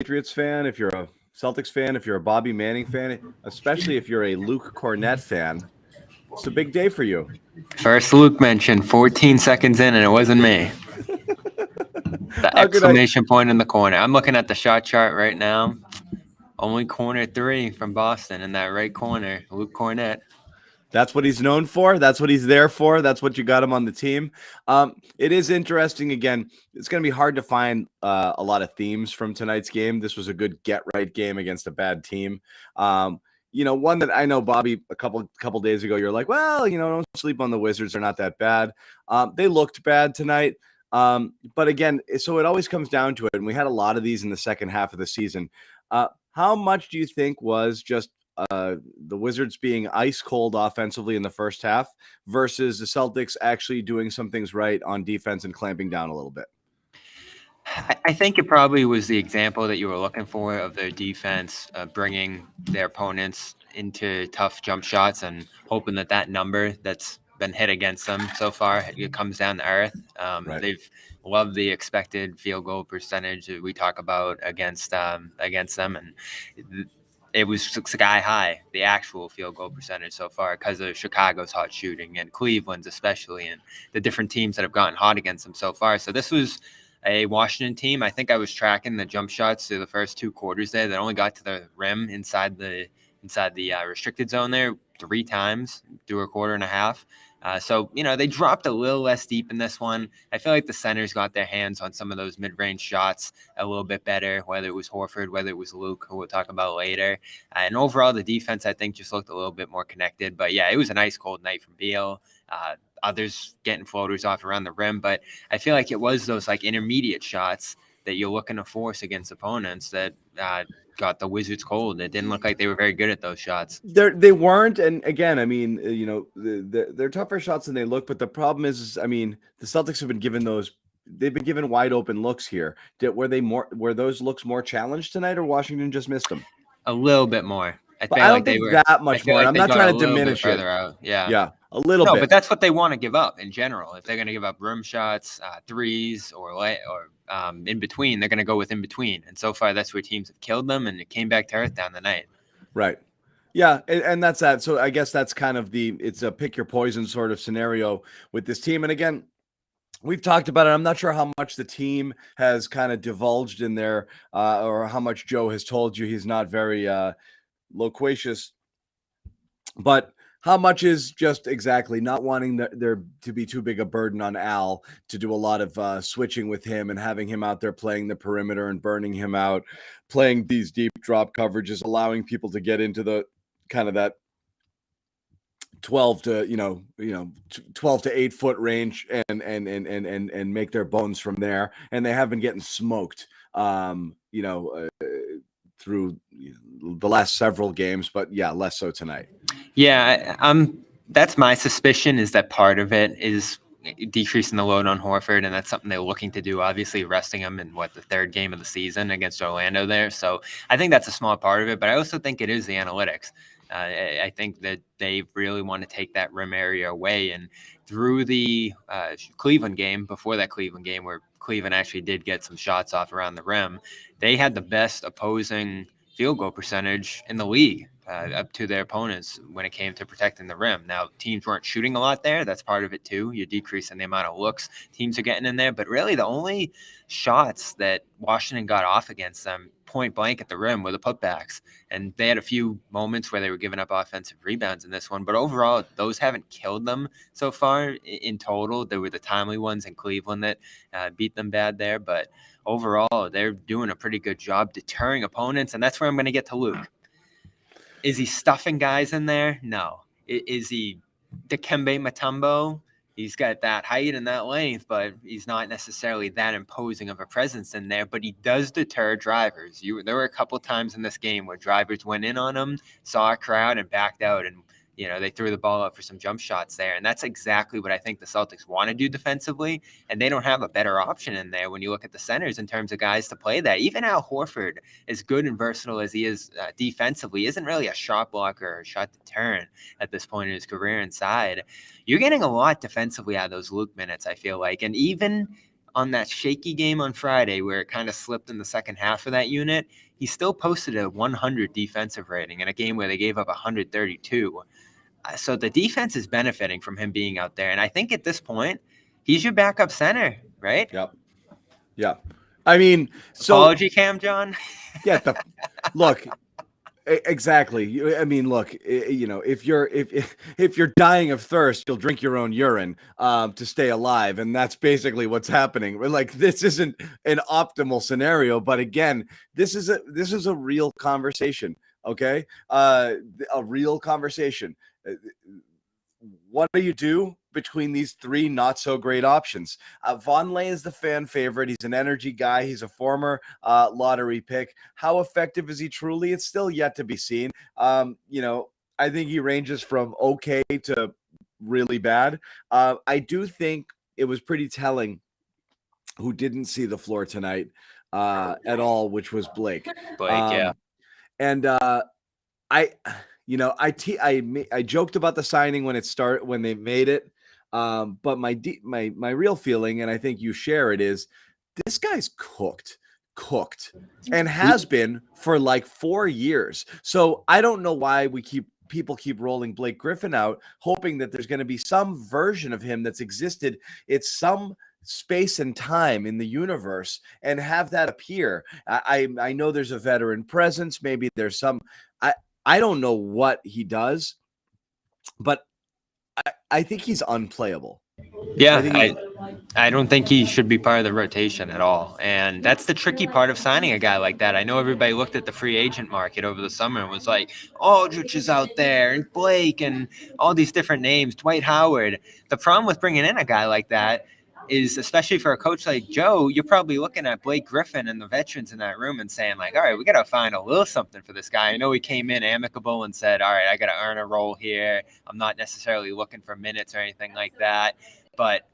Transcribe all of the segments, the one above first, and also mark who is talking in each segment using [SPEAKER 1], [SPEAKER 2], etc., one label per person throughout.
[SPEAKER 1] Patriots fan, if you're a Celtics fan, if you're a Bobby Manning fan, especially if you're a Luke Cornett fan, it's a big day for you.
[SPEAKER 2] First Luke mentioned 14 seconds in, and it wasn't me. The exclamation point in the corner. I'm looking at the shot chart right now. Only corner 3 from Boston in that right corner, Luke Cornett.
[SPEAKER 1] That's what he's known for. That's what he's there for. That's what you got him on the team. It is interesting. Again, it's going to be hard to find a lot of themes from tonight's game. This was a good get-right game against a bad team. One that I know, Bobby, a couple days ago, you're like, well, don't sleep on the Wizards. They're not that bad. They looked bad tonight. But again, so it always comes down to it. And we had a lot of these in the second half of the season. How much do you think was just the Wizards being ice cold offensively in the first half versus the Celtics actually doing some things right on defense and clamping down a little bit?
[SPEAKER 2] I think it probably was the example that you were looking for of their defense bringing their opponents into tough jump shots and hoping that number that's been hit against them so far, it comes down to earth.
[SPEAKER 1] Right.
[SPEAKER 2] They've loved the expected field goal percentage that we talk about against them, and it was sky high, the actual field goal percentage so far, because of Chicago's hot shooting and Cleveland's especially, and the different teams that have gotten hot against them so far. So this was a Washington team. I think I was tracking the jump shots through the first 2 quarters there that only got to the rim inside the restricted zone there 3 times through a quarter and a half. So they dropped a little less deep in this one. I feel like the centers got their hands on some of those mid-range shots a little bit better, whether it was Horford, whether it was Luke, who we'll talk about later. And overall, the defense, I think, just looked a little bit more connected. But yeah, it was a nice cold night from Beal. Others getting floaters off around the rim. But I feel like it was those intermediate shots that you're looking to force against opponents that got the Wizards cold. It didn't look like they were very good at those shots.
[SPEAKER 1] They weren't, and again, I mean, they're tougher shots than they look. But the problem is, I mean, the Celtics have been given those. They've been given wide open looks here. Were those looks more challenged tonight, or Washington just missed them?
[SPEAKER 2] A little bit more.
[SPEAKER 1] I don't think that much more. I'm not trying to diminish it.
[SPEAKER 2] Yeah,
[SPEAKER 1] a little bit.
[SPEAKER 2] No, but that's what they want to give up in general. If they're going to give up rim shots, threes, or in between, they're going to go with in between. And so far, that's where teams have killed them, and it came back to earth down the night.
[SPEAKER 1] Right. Yeah, and that's that. So I guess that's kind of it's a pick your poison sort of scenario with this team. And again, we've talked about it. I'm not sure how much the team has kind of divulged in there, or how much Joe has told you. He's not very loquacious, but how much is just exactly not wanting there to be too big a burden on Al to do a lot of switching with him and having him out there playing the perimeter and burning him out, playing these deep drop coverages, allowing people to get into the kind of that 12 to 8 foot range and make their bones from there. And they have been getting smoked, through the last several games, but yeah, less so tonight.
[SPEAKER 2] Yeah, that's my suspicion, is that part of it is decreasing the load on Horford, and that's something they're looking to do, obviously resting him in the 3rd game of the season against Orlando there. So I think that's a small part of it, but I also think it is the analytics. I think that they really want to take that rim area away, and through the Cleveland game, before that Cleveland game where Cleveland actually did get some shots off around the rim, they had the best opposing field goal percentage in the league up to their opponents when it came to protecting the rim. Now, teams weren't shooting a lot there. That's part of it too. You're decreasing the amount of looks teams are getting in there. But really, the only shots that Washington got off against them point blank at the rim were the putbacks. And they had a few moments where they were giving up offensive rebounds in this one. But overall, those haven't killed them so far in total. There were the timely ones in Cleveland that beat them bad there. But overall, they're doing a pretty good job deterring opponents. And that's where I'm going to get to Luke. Is he stuffing guys in there? No. Is he Dikembe Mutombo? He's got that height and that length, but he's not necessarily that imposing of a presence in there. But he does deter drivers. There were a couple times in this game where drivers went in on him, saw a crowd, and backed out, and they threw the ball up for some jump shots there. And that's exactly what I think the Celtics want to do defensively. And they don't have a better option in there when you look at the centers in terms of guys to play that. Even Al Horford, as good and versatile as he is defensively, isn't really a shot blocker or a shot deterrent at this point in his career inside. You're getting a lot defensively out of those Luke minutes, I feel like. And even on that shaky game on Friday where it kind of slipped in the second half of that unit, he still posted a 100 defensive rating in a game where they gave up 132. So the defense is benefiting from him being out there. And I think at this point, he's your backup center, right?
[SPEAKER 1] Yep. Yeah. I mean,
[SPEAKER 2] Apology cam, John.
[SPEAKER 1] Yeah. Look, exactly. I mean, look, if you're dying of thirst, you'll drink your own urine to stay alive, and that's basically what's happening. Like, this isn't an optimal scenario, but again, this is a real conversation. Okay, a real conversation. What do you do between these three not so great options? Vonleh is the fan favorite. He's an energy guy. He's a former lottery pick. How effective is he truly? It's still yet to be seen. I think he ranges from okay to really bad. I do think it was pretty telling who didn't see the floor tonight at all, which was Blake.
[SPEAKER 2] Yeah.
[SPEAKER 1] And I joked about the signing when they made it, but my real feeling, and I think you share it, is this guy's cooked, and has been for like 4 years. So I don't know why people keep rolling Blake Griffin out, hoping that there's going to be some version of him that's existed. It's some space and time in the universe, and have that appear. I know there's a veteran presence. Maybe there's some. I don't know what he does, but I think he's unplayable.
[SPEAKER 2] Yeah, I don't think he should be part of the rotation at all. And that's the tricky part of signing a guy like that. I know everybody looked at the free agent market over the summer and was like, Aldridge is out there and Blake and all these different names, Dwight Howard. The problem with bringing in a guy like that is, especially for a coach like Joe, you're probably looking at Blake Griffin and the veterans in that room and saying, like, all right, we got to find a little something for this guy. I know he came in amicable and said, all right, I got to earn a role here. I'm not necessarily looking for minutes or anything like that. But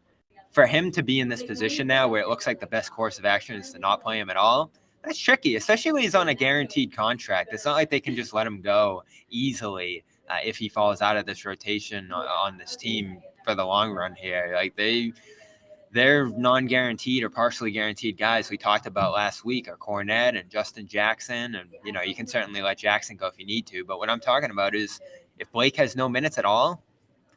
[SPEAKER 2] for him to be in this position now where it looks like the best course of action is to not play him at all, that's tricky, especially when he's on a guaranteed contract. It's not like they can just let him go easily if he falls out of this rotation on this team for the long run here. Like, they're non-guaranteed or partially guaranteed guys we talked about last week are Cornette and Justin Jackson. And, you can certainly let Jackson go if you need to. But what I'm talking about is if Blake has no minutes at all,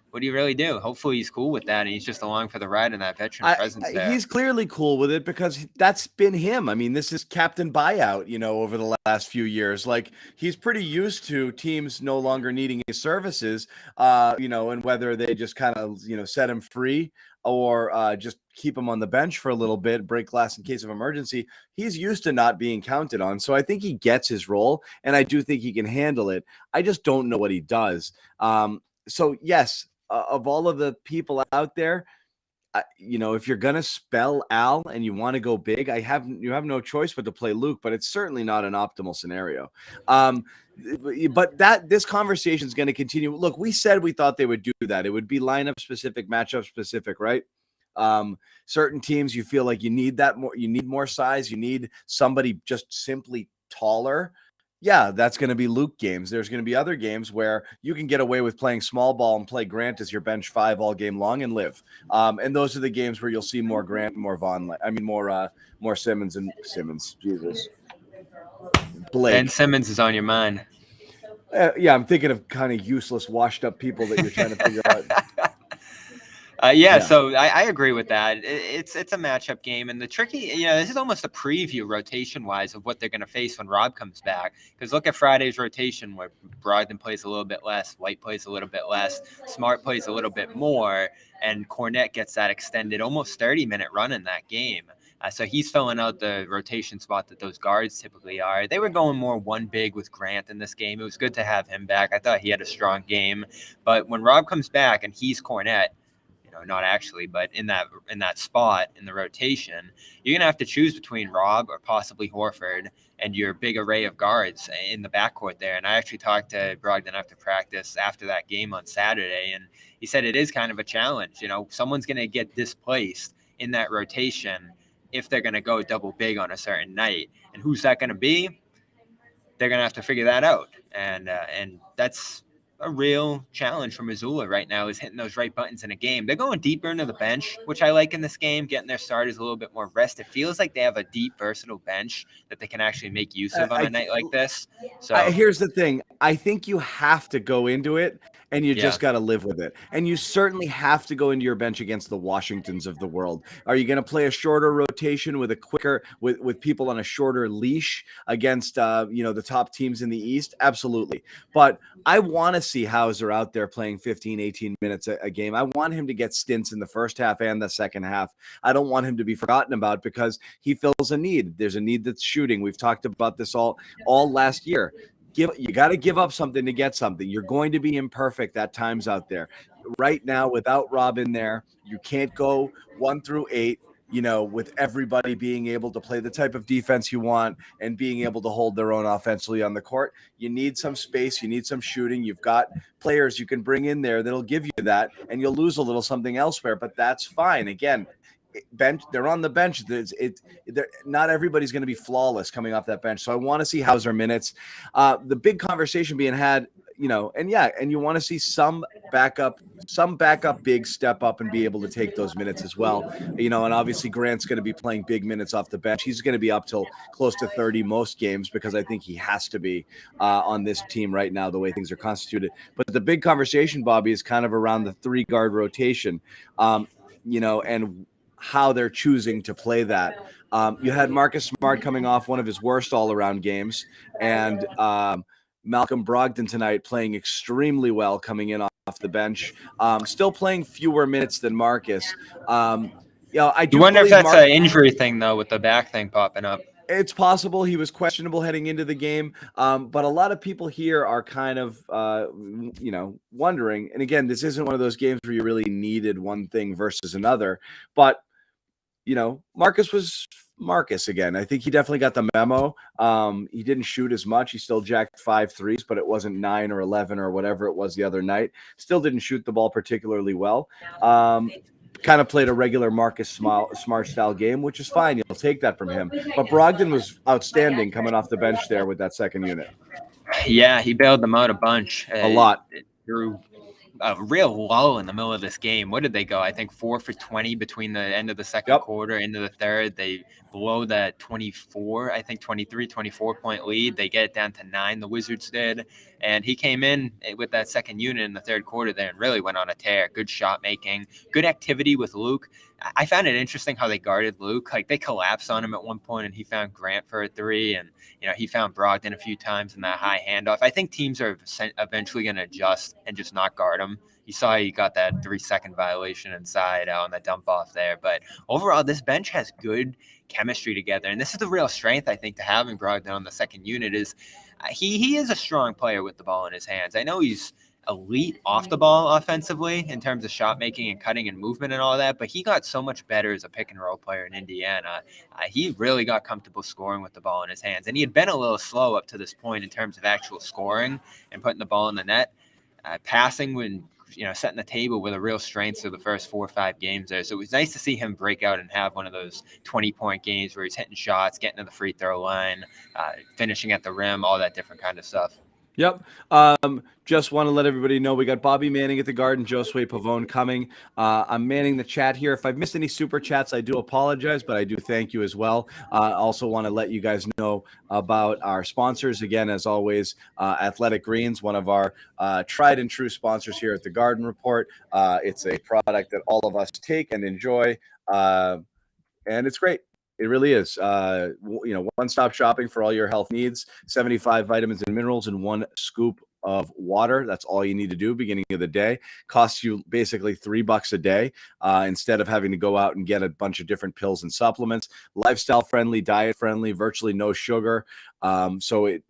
[SPEAKER 2] what do you really do? Hopefully he's cool with that, and he's just along for the ride in that veteran presence there.
[SPEAKER 1] He's clearly cool with it because that's been him. I mean, this is Captain Buyout, over the last few years. Like, he's pretty used to teams no longer needing his services, and whether they just kind of, set him free or just keep him on the bench for a little bit, break glass in case of emergency. He's used to not being counted on. So I think he gets his role, and I do think he can handle it. I just don't know what he does. So yes, of all of the people out there, if you're going to spell Al and you want to go big, you have no choice but to play Luke, but it's certainly not an optimal scenario. But this conversation is going to continue. Look, we said we thought they would do that. It would be lineup specific, matchup specific, right? Certain teams, you feel like you need more size. You need somebody just simply taller. Yeah, that's going to be Luke games. There's going to be other games where you can get away with playing small ball and play Grant as your bench 5 all game long and live. And those are the games where you'll see more Grant, more more Simmons and Simmons. Jesus, Blake.
[SPEAKER 2] Ben Simmons is on your mind.
[SPEAKER 1] Yeah, I'm thinking of kind of useless, washed up people that you're trying to figure out.
[SPEAKER 2] So I agree with that. It's a matchup game, and the tricky, this is almost a preview rotation-wise of what they're going to face when Rob comes back. Because look at Friday's rotation where Brogdon plays a little bit less, White plays a little bit less, Smart plays a little bit more, and Cornette gets that extended almost 30-minute run in that game. So he's filling out the rotation spot that those guards typically are. They were going more one big with Grant in this game. It was good to have him back. I thought he had a strong game. But when Rob comes back and he's Cornette, not actually, but in that spot in the rotation, you're going to have to choose between Rob or possibly Horford and your big array of guards in the backcourt there. And I actually talked to Brogdon after practice after that game on Saturday, and he said it is kind of a challenge. Someone's going to get displaced in that rotation if they're going to go double big on a certain night. And who's that going to be? They're going to have to figure that out. And that's a real challenge for Missoula right now is hitting those right buttons in a game. They're going deeper into the bench, which I like in this game, getting their starters a little bit more rest. It feels like they have a deep, versatile bench that they can actually make use of on a night like this. So
[SPEAKER 1] here's the thing. I think you have to go into it and you just got to live with it. And you certainly have to go into your bench against the Washingtons of the world. Are you going to play a shorter rotation with a quicker, with people on a shorter leash against, the top teams in the East? Absolutely. But I want to see Hauser out there playing 15, 18 minutes a game. I want him to get stints in the first half and the second half. I don't want him to be forgotten about because he fills a need. There's a need that's shooting. We've talked about this all last year. You got to give up something to get something. You're going to be imperfect at times out there. Right now, without Rob in there, you can't go 1 through 8, with everybody being able to play the type of defense you want and being able to hold their own offensively on the court. You need some space. You need some shooting. You've got players you can bring in there that'll give you that, and you'll lose a little something elsewhere, but that's fine. Again, bench, they're on the bench. Not everybody's going to be flawless coming off that bench. So I want to see Hauser minutes. The big conversation being had, and you want to see some backup big step up and be able to take those minutes as well. And obviously Grant's going to be playing big minutes off the bench. He's going to be up till close to 30 most games because I think he has to be on this team right now, the way things are constituted. But the big conversation, Bobby, is kind of around the 3-guard rotation, and how they're choosing to play that. You had Marcus Smart coming off one of his worst all-around games, and Malcolm Brogdon tonight playing extremely well coming in off the bench, still playing fewer minutes than Marcus. I do
[SPEAKER 2] wonder if that's an injury thing, though, with the back thing popping up.
[SPEAKER 1] It's possible he was questionable heading into the game, but a lot of people here are kind of, wondering. And again, this isn't one of those games where you really needed one thing versus another, but Marcus was Marcus again. I think he definitely got the memo. He didn't shoot as much. He still jacked 5 threes, but it wasn't 9 or 11 or whatever it was the other night. Still didn't shoot the ball particularly well. Kind of played a regular Marcus Smart style game, which is fine. You'll take that from him. But Brogdon was outstanding coming off the bench there with that second unit.
[SPEAKER 2] Yeah, he bailed them out a bunch.
[SPEAKER 1] A lot.
[SPEAKER 2] Through a real lull in the middle of this game. What did they go? I think 4 for 20 between the end of the second quarter into the third. They blow that 24, I think 23, 24-point lead. They get it down to 9, the Wizards did. And he came in with that second unit in the third quarter there and really went on a tear. Good shot making, good activity with Luke. I found it interesting how they guarded Luke. Like, they collapsed on him at one point and he found Grant for a 3. And, he found Brogdon a few times in that high handoff. I think teams are eventually going to adjust and just not guard him. You saw he got that 3-second violation inside on the dump off there. But overall, this bench has good chemistry together. And this is the real strength, I think, to having Brogdon on the second unit is he is a strong player with the ball in his hands. I know he's elite off the ball offensively in terms of shot making and cutting and movement and all that, but he got so much better as a pick and roll player in Indiana. He really got comfortable scoring with the ball in his hands, and he had been a little slow up to this point in terms of actual scoring and putting the ball in the net. Passing when setting the table with a real strength through the first 4 or 5 games there. So it was nice to see him break out and have one of those 20-point games where he's hitting shots, getting to the free throw line, finishing at the rim, all that different kind of stuff.
[SPEAKER 1] Yep. Just want to let everybody know we got Bobby Manning at the Garden, Josue Pavon coming. I'm manning the chat here. If I've missed any super chats, I do apologize, but I do thank you as well. Also want to let you guys know about our sponsors. Again, as always, Athletic Greens, one of our tried and true sponsors here at the Garden Report. It's a product that all of us take and enjoy, and it's great. It really is. One-stop shopping for all your health needs, 75 vitamins and minerals in 1 scoop of water. That's all you need to do beginning of the day. Costs you basically $3 a day instead of having to go out and get a bunch of different pills and supplements. Lifestyle friendly, diet friendly, virtually no sugar. So it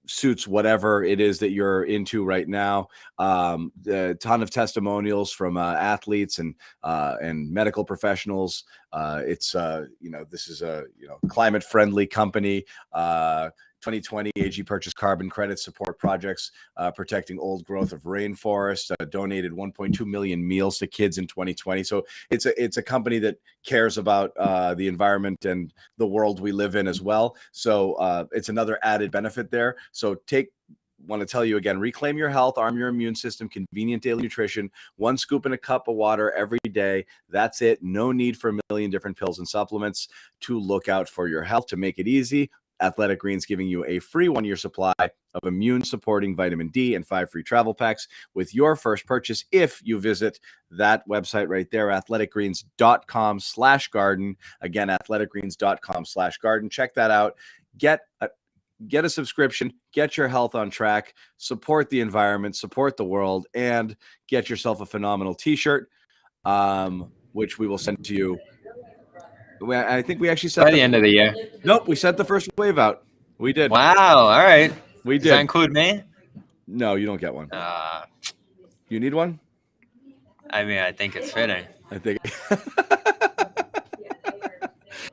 [SPEAKER 1] suits whatever it is that you're into right now. A ton of testimonials from athletes and medical professionals. This is a climate friendly company. 2020 AG purchased carbon credits, support projects protecting old growth of rainforest, donated 1.2 million meals to kids in 2020. So it's a company that cares about the environment and the world we live in as well. So it's another added benefit there. So take want to tell you again, reclaim your health, arm your immune system, convenient daily nutrition, 1 scoop in a cup of water every day. That's it. No need for a million different pills and supplements to look out for your health. To make it easy, Athletic Greens giving you a free 1-year supply of immune supporting vitamin D and 5 free travel packs with your first purchase if you visit that website right there, athleticgreens.com/garden. Again, athleticgreens.com/garden. Check that out. Get a subscription, get your health on track, support the environment, support the world, and get yourself a phenomenal t-shirt, which we will send to you. I think we actually sent
[SPEAKER 2] by the end of the year.
[SPEAKER 1] Nope, we sent the first wave out. We did.
[SPEAKER 2] Wow. All right.
[SPEAKER 1] We
[SPEAKER 2] Does that
[SPEAKER 1] did.
[SPEAKER 2] include me?
[SPEAKER 1] No, you don't get one. You need one?
[SPEAKER 2] I mean, I think it's fitting.
[SPEAKER 1] I think.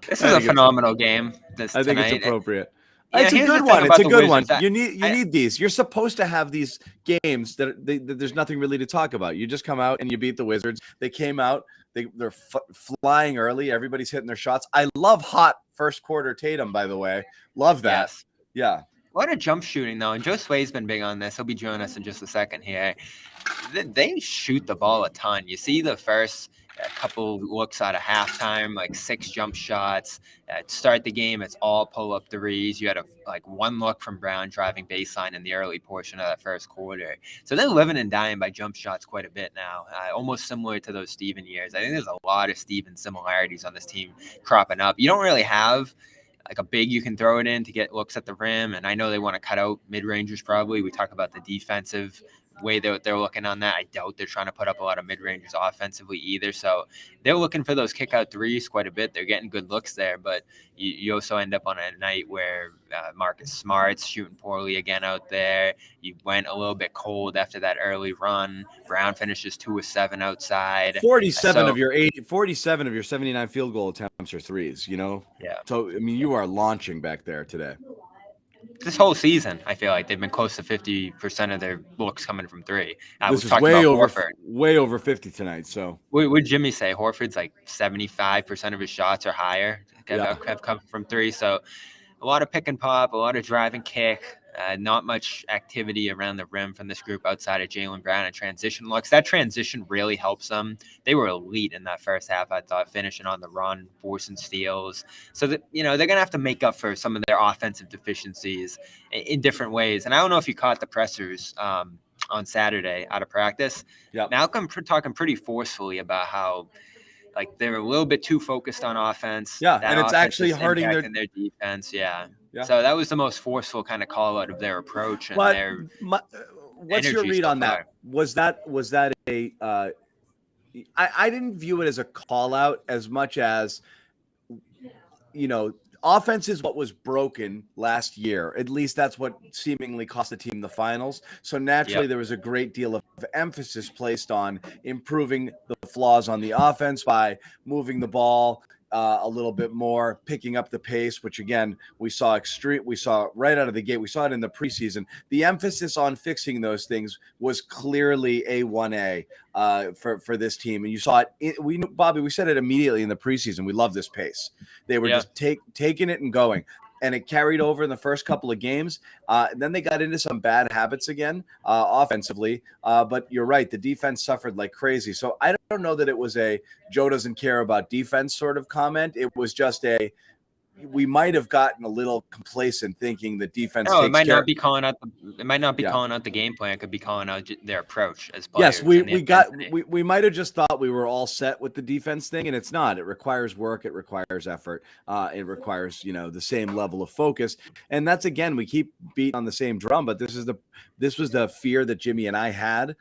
[SPEAKER 2] This is a phenomenal game.
[SPEAKER 1] I think it's appropriate.
[SPEAKER 2] Yeah,
[SPEAKER 1] it's a
[SPEAKER 2] here's the
[SPEAKER 1] good
[SPEAKER 2] thing
[SPEAKER 1] one. It's
[SPEAKER 2] about
[SPEAKER 1] a
[SPEAKER 2] the
[SPEAKER 1] good one.
[SPEAKER 2] Wizards.
[SPEAKER 1] You need these. You're supposed to have these games that there's nothing really to talk about. You just come out and you beat the Wizards. They came out. They're flying early. Everybody's hitting their shots. I love hot first quarter Tatum, by the way. Love that.
[SPEAKER 2] Yes.
[SPEAKER 1] Yeah.
[SPEAKER 2] What a jump shooting, though. And Josue's been big on this. He'll be joining us in just a second here. They shoot the ball a ton. You see the first couple looks out of halftime, like 6 jump shots. Start the game, it's all pull-up threes. You had one look from Brown driving baseline in the early portion of that first quarter. So they're living and dying by jump shots quite a bit now, almost similar to those Steven years. I think there's a lot of Steven similarities on this team cropping up. You don't really have a big you can throw it in to get looks at the rim, and I know they want to cut out mid-rangers probably. We talk about the defensive way that they're looking on that. I doubt they're trying to put up a lot of mid-rangers offensively either. So they're looking for those kick-out threes quite a bit. They're getting good looks there, but you also end up on a night where Marcus Smart's shooting poorly again out there. You went a little bit cold after that early run. Brown finishes 2 of 7 outside.
[SPEAKER 1] 47 of your 79 field goal attempts are threes, Yeah. So, I mean, you are launching back there today.
[SPEAKER 2] This whole season, I feel like they've been close to 50% of their looks coming from 3.
[SPEAKER 1] This is way over 50 tonight. So
[SPEAKER 2] what would Jimmy say? Horford's 75% of his shots or higher have come from 3. So a lot of pick and pop, a lot of drive and kick. Not much activity around the rim from this group outside of Jaylen Brown and transition looks. That transition really helps them. They were elite in that first half, I thought, finishing on the run, forcing steals. So that they're gonna have to make up for some of their offensive deficiencies in different ways. And I don't know if you caught the pressers on Saturday out of practice.
[SPEAKER 1] Yep.
[SPEAKER 2] Malcolm talking pretty forcefully about how they're a little bit too focused on offense.
[SPEAKER 1] Yeah, and it's actually hurting
[SPEAKER 2] their defense. Yeah. So that was the most forceful kind of call out of their approach and
[SPEAKER 1] what's your read on that? Was that a I didn't view it as a call out as much as offense is what was broken last year. At least that's what seemingly cost the team the finals. So naturally, there was a great deal of emphasis placed on improving the flaws on the offense by moving the ball a little bit more, picking up the pace, which again, we saw right out of the gate. We saw it in the preseason. The emphasis on fixing those things was clearly A1A for this team. And you saw it. Bobby, we said it immediately in the preseason. We love this pace. They were just taking it and going. And it carried over in the first couple of games. Then they got into some bad habits again offensively. But you're right. The defense suffered like crazy. So I don't know that it was a Joe doesn't care about defense sort of comment. It was just we might have gotten a little complacent thinking the defense.
[SPEAKER 2] No, it might not be calling out the game plan. It could be calling out their approach as players.
[SPEAKER 1] Yes, we might have just thought we were all set with the defense thing, and it's not. It requires work. It requires effort. It requires the same level of focus. And that's again, we keep beating on the same drum, but this was the fear that Jimmy and I had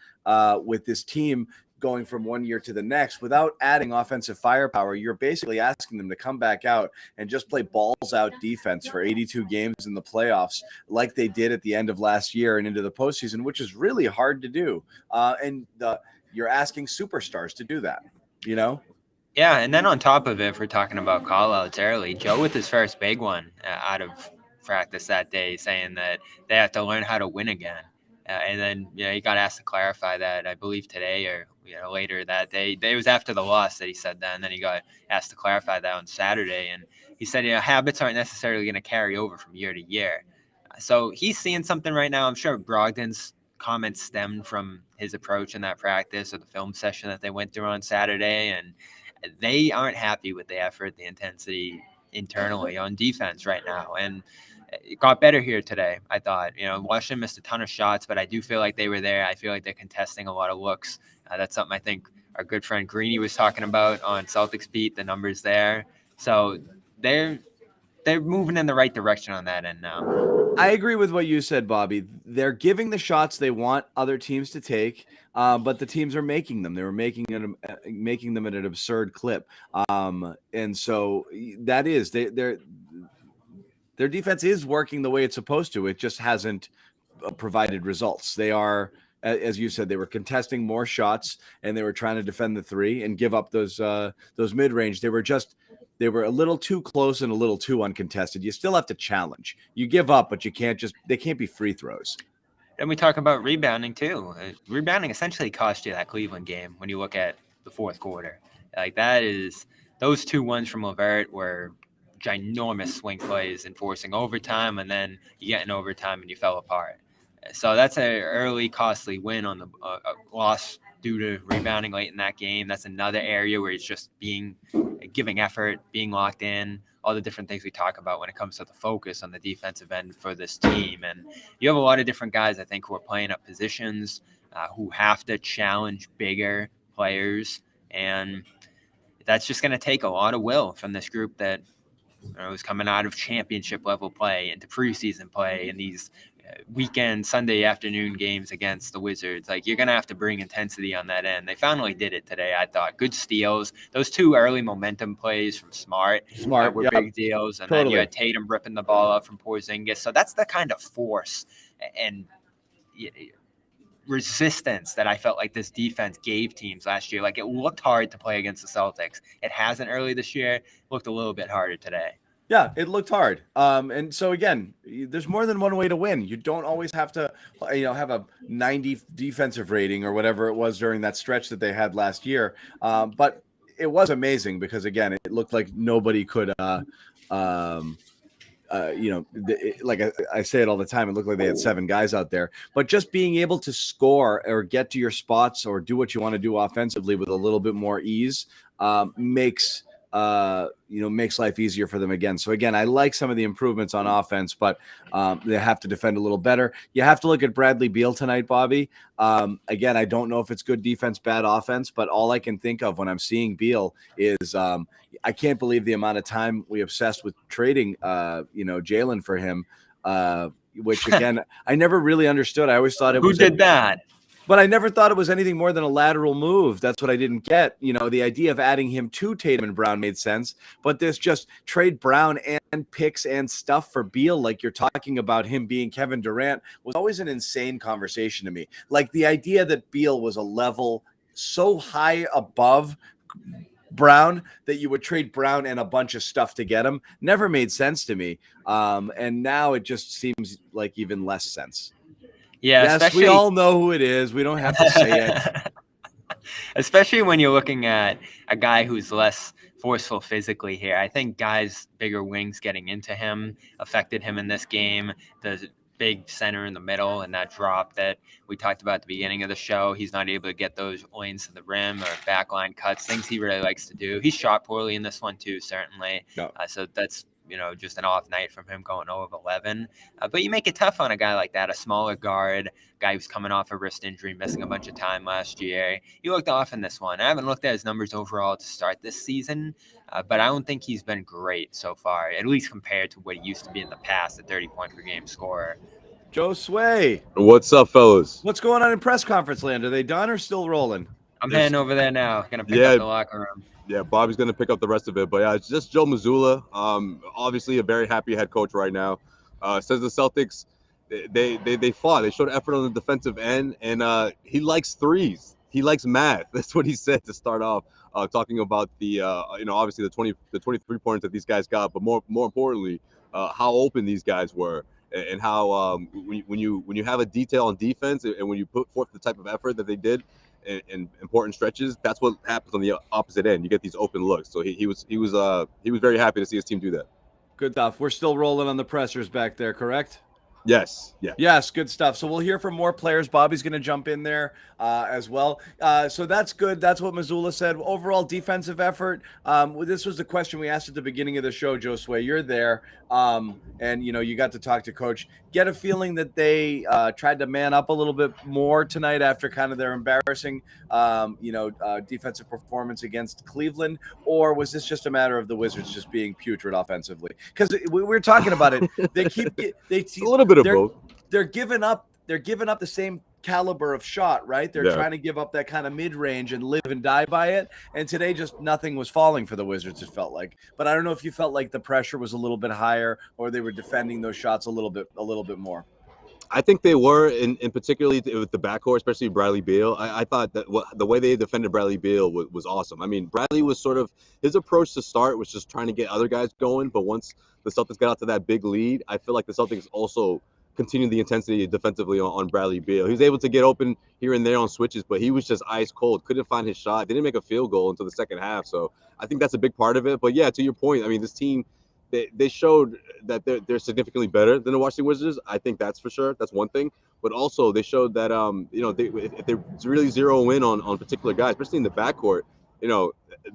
[SPEAKER 1] with this team. Going from one year to the next without adding offensive firepower, you're basically asking them to come back out and just play balls out defense for 82 games in the playoffs like they did at the end of last year and into the postseason, which is really hard to do. You're asking superstars to do that,
[SPEAKER 2] Yeah, and then on top of it, if we're talking about call-outs early, Joe with his first big one out of practice that day saying that they have to learn how to win again. And then, he got asked to clarify that, I believe today or, later that day. It was after the loss that he said that. And then he got asked to clarify that on Saturday. And he said, habits aren't necessarily going to carry over from year to year. So he's seeing something right now. I'm sure Brogdon's comments stemmed from his approach in that practice or the film session that they went through on Saturday. And they aren't happy with the effort, the intensity internally on defense right now. And it got better here today, I thought. Washington missed a ton of shots, but I do feel like they were there. I feel like they're contesting a lot of looks. That's something I think our good friend Greeny was talking about on Celtics Beat, the numbers there. So they're moving in the right direction on that end now.
[SPEAKER 1] I agree with what you said, Bobby. They're giving the shots they want other teams to take, but the teams are making them. They were making them at an absurd clip, and so that is their defense is working the way it's supposed to. It just hasn't provided results. They are, as you said, they were contesting more shots and they were trying to defend the three and give up those mid range. They were a little too close and a little too uncontested. You still have to challenge. You give up, but they can't be free throws.
[SPEAKER 2] And we talk about rebounding too. Rebounding essentially cost you that Cleveland game when you look at the fourth quarter. Like those 2-1s from LeVert were ginormous swing plays and forcing overtime, and then you get in overtime and you fell apart. So that's an early costly win on the loss due to rebounding late in that game. That's another area where it's just giving effort, being locked in, all the different things we talk about when it comes to the focus on the defensive end for this team. And you have a lot of different guys, I think, who are playing up positions, who have to challenge bigger players. And that's just going to take a lot of will from this group that is coming out of championship level play into preseason play and these weekend Sunday afternoon games against the Wizards. Like, you're going to have to bring intensity on that end. They finally did it today, I thought. Good steals. Those 2 early momentum plays from Smart were big deals. And then you had Tatum ripping the ball up from Porzingis. So that's the kind of force and resistance that I felt like this defense gave teams last year. Like, it looked hard to play against the Celtics. It hasn't early this year. It looked a little bit harder today.
[SPEAKER 1] Yeah, it looked hard. And so again, there's more than one way to win. You don't always have to, have a 90 defensive rating or whatever it was during that stretch that they had last year. But it was amazing because again, it looked like nobody could, like I say it all the time, it looked like they had 7 guys out there. But just being able to score or get to your spots or do what you want to do offensively with a little bit more ease makes life easier for them again. So again, I like some of the improvements on offense, but they have to defend a little better. You have to look at Bradley Beal tonight, Bobby. Again, I don't know if it's good defense, bad offense, but all I can think of when I'm seeing Beal is I can't believe the amount of time we obsessed with trading, Jalen for him, which again, I never really understood. I always thought
[SPEAKER 2] Who did that?
[SPEAKER 1] But I never thought it was anything more than a lateral move. That's what I didn't get. The idea of adding him to Tatum and Brown made sense, but this just trade Brown and picks and stuff for Beal, like you're talking about him being Kevin Durant, was always an insane conversation to me. Like the idea that Beal was a level so high above Brown that you would trade Brown and a bunch of stuff to get him never made sense to me. And now it just seems like even less sense.
[SPEAKER 2] Yeah,
[SPEAKER 1] yes, we all know who it is. We don't have to say it.
[SPEAKER 2] Especially when you're looking at a guy who's less forceful physically here. I think guys, bigger wings getting into him affected him in this game. The big center in the middle and that drop that we talked about at the beginning of the show, he's not able to get those lanes to the rim or backline cuts, things he really likes to do. He shot poorly in this one too, certainly. No. So that's just an off night from him going 0 of 11. But you make it tough on a guy like that, a smaller guard, guy who's coming off a wrist injury, missing a bunch of time last year. He looked off in this one. I haven't looked at his numbers overall to start this season, but I don't think he's been great so far, at least compared to what he used to be in the past, a 30-point per game scorer.
[SPEAKER 1] Josue.
[SPEAKER 3] What's up, fellas?
[SPEAKER 1] What's going on in press conference land? Are they done or still rolling?
[SPEAKER 2] I'm heading over there now. Going to pick up the locker room.
[SPEAKER 3] Yeah, Bobby's going to pick up the rest of it. But yeah, it's just Joe Mazzulla. Obviously a very happy head coach right now. Says the Celtics, they fought. They showed effort on the defensive end, and he likes threes. He likes math. That's what he said to start off, talking about the obviously the 23 points that these guys got, but more importantly, how open these guys were, and how when you have a detail on defense and when you put forth the type of effort that they did in important stretches, that's what happens on the opposite end. You get these open looks. So he was very happy to see his team do that.
[SPEAKER 1] Good stuff. We're still rolling on the pressers back there, correct?
[SPEAKER 3] Yes. Yeah.
[SPEAKER 1] Yes, good stuff. So we'll hear from more players. Bobby's going to jump in there as well. So that's good. That's what Missoula said. Overall defensive effort. This was the question we asked at the beginning of the show, Josue. You're there, and you got to talk to Coach. Get a feeling that they tried to man up a little bit more tonight after kind of their embarrassing, defensive performance against Cleveland, or was this just a matter of the Wizards just being putrid offensively? Because we were talking about it.
[SPEAKER 3] It's a little bit of both.
[SPEAKER 1] They're giving up the same caliber of shot, right? They're trying to give up that kind of mid-range and live and die by it. And today just nothing was falling for the Wizards, it felt like. But I don't know if you felt like the pressure was a little bit higher or they were defending those shots a little bit more.
[SPEAKER 3] I think they were, in particularly with the backcourt, especially Bradley Beal. I thought that the way they defended Bradley Beal was awesome. I mean, Bradley was sort of, his approach to start was just trying to get other guys going. But once the Celtics got out to that big lead, I feel like the Celtics also continued the intensity defensively on Bradley Beal. He was able to get open here and there on switches, but he was just ice cold. Couldn't find his shot. Didn't make a field goal until the second half. So I think that's a big part of it. But yeah, to your point, I mean, this team, they showed that they're significantly better than the Washington Wizards. I think that's for sure. That's one thing. But also they showed that if they really zero in on particular guys, especially in the backcourt,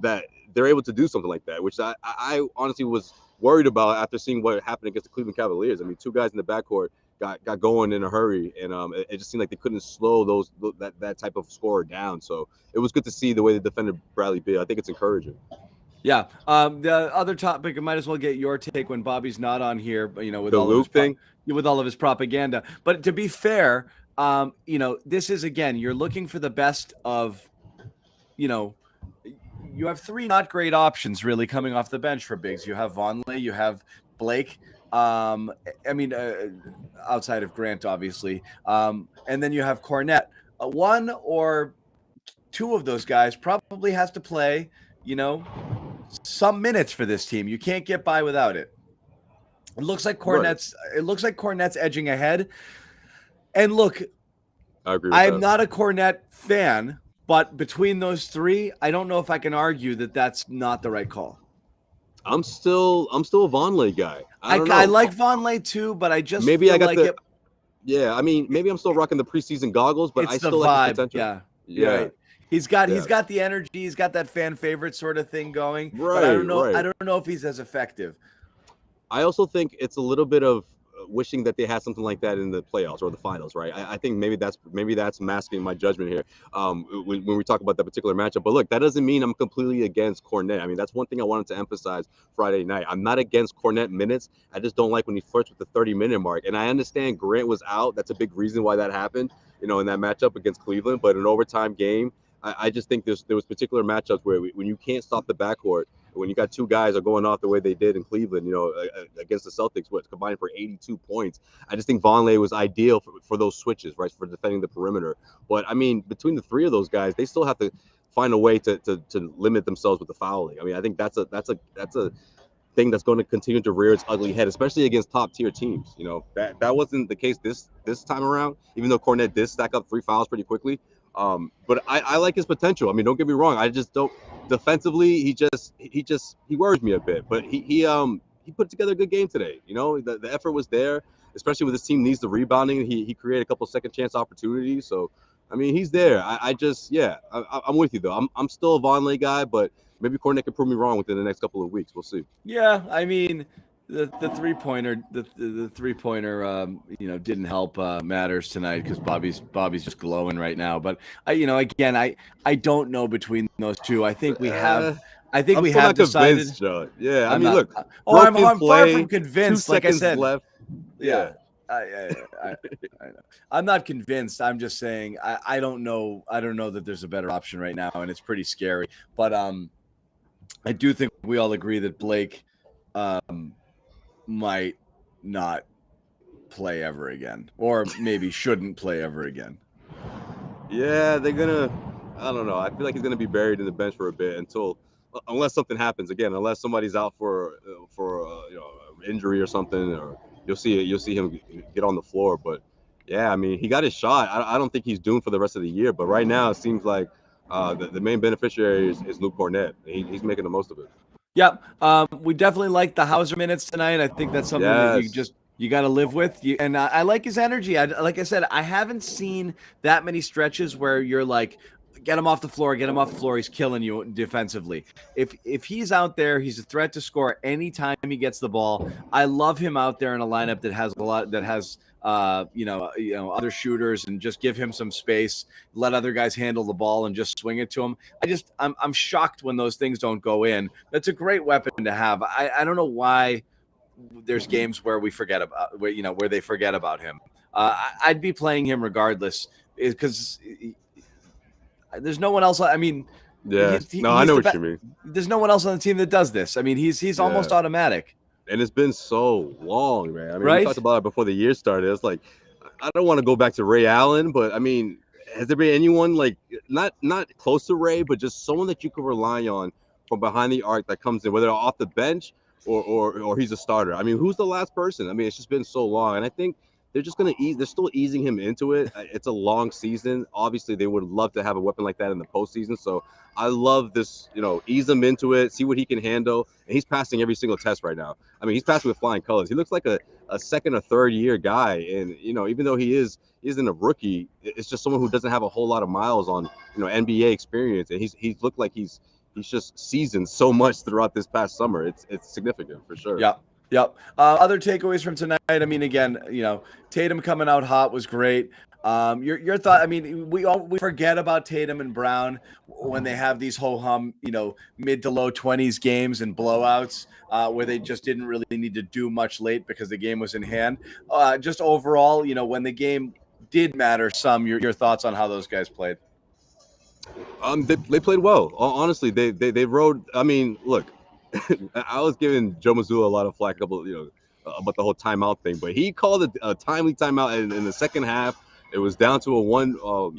[SPEAKER 3] that they're able to do something like that, which I honestly was worried about after seeing what happened against the Cleveland Cavaliers. I mean, two guys in the backcourt got going in a hurry, and it just seemed like they couldn't slow that type of scorer down. So it was good to see the way they defended Bradley Beal. I think it's encouraging.
[SPEAKER 1] Yeah. The other topic, I might as well get your take when Bobby's not on here, with
[SPEAKER 3] the
[SPEAKER 1] all
[SPEAKER 3] Luke thing,
[SPEAKER 1] with all of his propaganda. But to be fair, this is, again, you're looking for the best of, you have three not great options really coming off the bench for bigs. You have Vonleh, you have Blake. Outside of Grant, obviously. And then you have Cornette. One or two of those guys probably has to play, some minutes for this team. You can't get by without it. It looks like Cornette's edging ahead. And look,
[SPEAKER 3] I agree with
[SPEAKER 1] I'm
[SPEAKER 3] that.
[SPEAKER 1] not a Cornette fan, but between those three, I don't know if I can argue that that's not the right call.
[SPEAKER 3] I'm still a Vonleh guy. I
[SPEAKER 1] like Vonleh too, but I just
[SPEAKER 3] maybe
[SPEAKER 1] feel
[SPEAKER 3] I got
[SPEAKER 1] like
[SPEAKER 3] the. Yeah, I mean, maybe I'm still rocking the preseason goggles, but I still like his potential.
[SPEAKER 1] Yeah. Right. He's got the energy. He's got that fan favorite sort of thing going.
[SPEAKER 3] Right.
[SPEAKER 1] But I don't know.
[SPEAKER 3] Right.
[SPEAKER 1] I don't know if he's as effective.
[SPEAKER 3] I also think it's a little bit of wishing that they had something like that in the playoffs or the finals, right? I think maybe that's masking my judgment here when we talk about that particular matchup. But look, that doesn't mean I'm completely against Cornette. I mean, that's one thing I wanted to emphasize Friday night. I'm not against Cornette minutes. I just don't like when he flirts with the 30-minute mark. And I understand Grant was out. That's a big reason why that happened, in that matchup against Cleveland. But an overtime game, I just think there was particular matchups where when you can't stop the backcourt, when you got two guys are going off the way they did in Cleveland, against the Celtics, combined for 82 points. I just think Vonleh was ideal for those switches, right, for defending the perimeter. But I mean, between the three of those guys, they still have to find a way to limit themselves with the fouling. I mean, I think that's a thing that's going to continue to rear its ugly head, especially against top tier teams. That wasn't the case this time around, even though Cornette did stack up 3 fouls pretty quickly. But I like his potential. I mean, don't get me wrong. I just don't. Defensively, he worries me a bit. But he put together a good game today. The effort was there, especially with his team needs the rebounding. He created a couple second chance opportunities. So, I mean, he's there. I'm with you though. I'm still a Vonleh guy, but maybe Cornette can prove me wrong within the next couple of weeks. We'll see.
[SPEAKER 1] Yeah, I mean, the 3-pointer, the 3-pointer, didn't help matters tonight because Bobby's just glowing right now. But I don't know between those two. I think we have. I think we have decided.
[SPEAKER 3] Joe. Yeah,
[SPEAKER 1] I'm
[SPEAKER 3] look.
[SPEAKER 1] I'm far from convinced. Like I said,
[SPEAKER 3] left.
[SPEAKER 1] Yeah. I know. I'm not convinced. I'm just saying I don't know. I don't know that there's a better option right now, and it's pretty scary. But I do think we all agree that Blake might not play ever again, or maybe shouldn't play ever again.
[SPEAKER 3] Yeah, they're gonna. I don't know. I feel like he's gonna be buried in the bench for a bit unless something happens again. Unless somebody's out for injury or something, or you'll see him get on the floor. But yeah, I mean, he got his shot. I don't think he's doomed for the rest of the year. But right now, it seems like the main beneficiary is Luke Cornette. He's making the most of it.
[SPEAKER 1] Yeah, we definitely like the Hauser minutes tonight. I think that's something that you got to live with. And I like his energy. Like I said, I haven't seen that many stretches where you're like, get him off the floor, get him off the floor. He's killing you defensively. If he's out there, he's a threat to score anytime he gets the ball. I love him out there in a lineup that has other shooters, and just give him some space, let other guys handle the ball and just swing it to him. I'm shocked when those things don't go in. That's a great weapon to have. I don't know why there's games where we forget about where they forget about him. I'd be playing him regardless, because there's no one else. I mean,
[SPEAKER 3] Yeah, I know what you mean.
[SPEAKER 1] There's no one else on the team that does this. I mean, he's almost automatic.
[SPEAKER 3] And it's been so long, man. I mean,
[SPEAKER 1] right?
[SPEAKER 3] We talked about it before the year started. It's like, I don't want to go back to Ray Allen, but I mean, has there been anyone like not close to Ray, but just someone that you can rely on from behind the arc that comes in, whether off the bench or he's a starter? I mean, who's the last person? I mean, it's just been so long, and I think they're just going to ease. They're still easing him into it. It's a long season. Obviously, they would love to have a weapon like that in the postseason. So I love this, ease him into it, see what he can handle. And he's passing every single test right now. I mean, he's passing with flying colors. He looks like a second or third year guy. And, even though he isn't a rookie, it's just someone who doesn't have a whole lot of miles on, NBA experience. And he's looked like he's just seasoned so much throughout this past summer. It's significant for sure.
[SPEAKER 1] Yeah. Yep. Other takeaways from tonight. I mean, again, Tatum coming out hot was great. Your thought. I mean, we forget about Tatum and Brown when they have these ho-hum, mid to low 20s games and blowouts where they just didn't really need to do much late because the game was in hand. Just overall, when the game did matter some, your thoughts on how those guys played.
[SPEAKER 3] They played well. Honestly, they rode. I mean, look. I was giving Joe Mazzulla a lot of flack about the whole timeout thing, but he called it a timely timeout in the second half. It was down to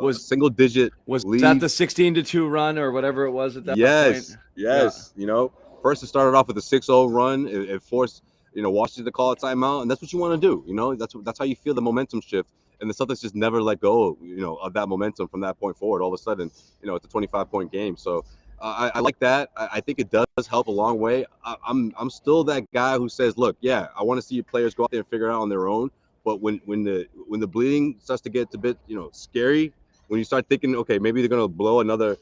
[SPEAKER 3] a single digit
[SPEAKER 1] was
[SPEAKER 3] lead.
[SPEAKER 1] That the 16-2 run or whatever it was at that point?
[SPEAKER 3] Yes. Yeah. First it started off with a 6-0 run. It forced Washington to call a timeout, and that's what you want to do. That's how you feel the momentum shift. And the Celtics just never let go, of that momentum from that point forward. All of a sudden, it's a 25-point game. So. I like that. I think it does help a long way. I'm still that guy who says, look, yeah, I want to see your players go out there and figure it out on their own. But when the bleeding starts to get a bit, scary, when you start thinking, okay, maybe they're gonna blow another,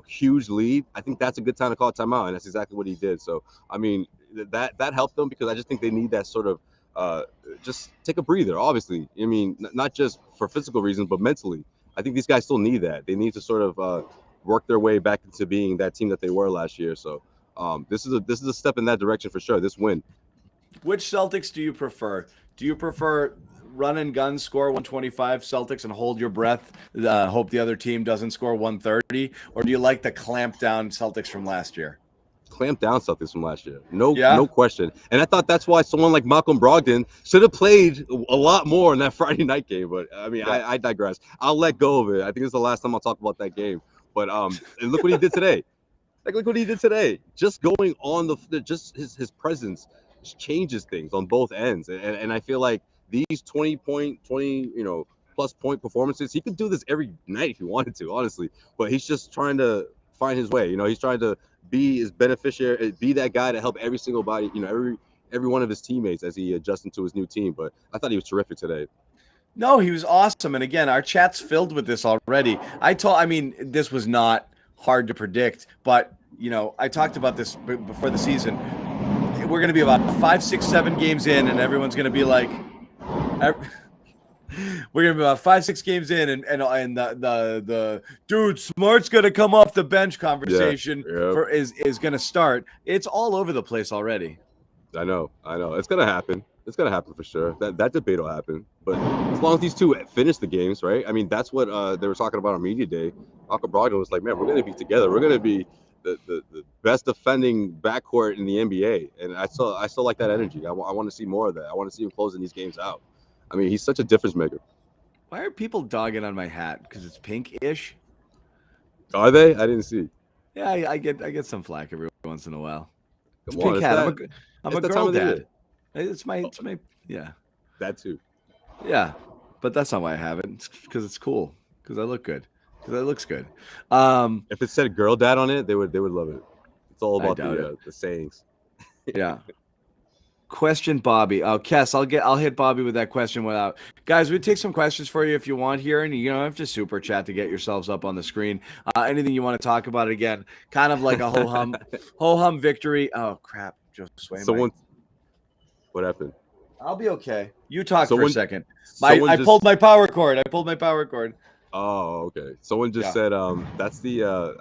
[SPEAKER 3] huge lead, I think that's a good time to call a timeout, and that's exactly what he did. So I mean, that helped them because I just think they need that sort of just take a breather. Obviously, I mean, not just for physical reasons, but mentally. I think these guys still need that. They need to sort of work their way back into being that team that they were last year. So this is a step in that direction for sure. This win.
[SPEAKER 1] Which Celtics do you prefer? Do you prefer run and gun, score 125 Celtics and hold your breath, hope the other team doesn't score 130? Or do you like the clamp down Celtics from last year?
[SPEAKER 3] Clamp down Celtics from last year. No question. And I thought that's why someone like Malcolm Brogdon should have played a lot more in that Friday night game. But I mean, yeah. I digress. I'll let go of it. I think this is the last time I'll talk about that game. But and look what he did today. Look what he did today. Just going on just his presence changes things on both ends. And I feel like these 20 plus point performances, he could do this every night if he wanted to, honestly. But he's just trying to find his way. He's trying to be his beneficiary, be that guy to help every single body, every one of his teammates as he adjusts into his new team. But I thought he was terrific today.
[SPEAKER 1] No, he was awesome. And again, our chat's filled with this already. I mean, this was not hard to predict, but I talked about this before the season. We're going to be about 5, 6, 7 games in, and everyone's going to be like, we're going to be about 5, 6 games in, and the dude Smart's going to come off the bench conversation is going to start. It's all over the place already.
[SPEAKER 3] I know. It's going to happen. It's going to happen for sure. That debate will happen. But as long as these two finish the games, right? I mean, that's what they were talking about on media day. Malcolm Brogdon was like, man, we're going to be together. We're going to be the best defending backcourt in the NBA. And I still like that energy. I want to see more of that. I want to see him closing these games out. I mean, he's such a difference maker.
[SPEAKER 1] Why are people dogging on my hat? Because it's pink-ish?
[SPEAKER 3] Are they? I didn't see.
[SPEAKER 1] Yeah, I get some flack every once in a while. It's
[SPEAKER 3] pink
[SPEAKER 1] hat. I'm a girl dad. It's my yeah.
[SPEAKER 3] That too.
[SPEAKER 1] Yeah, but that's not why I have it. It's because it's cool. Because I look good. Because it looks good.
[SPEAKER 3] If it said "girl dad" on it, they would love it. It's all about the sayings.
[SPEAKER 1] Yeah. Question Bobby. Oh, Kess, I'll hit Bobby with that question without. Guys, we take some questions for you if you want here, and you don't have to super chat to get yourselves up on the screen. Anything you want to talk about again? Kind of like a ho hum victory. Oh crap,
[SPEAKER 3] Someone. What happened?
[SPEAKER 1] I'll be okay. You talk for a second. I pulled my power cord.
[SPEAKER 3] Oh, okay. Someone just said that's the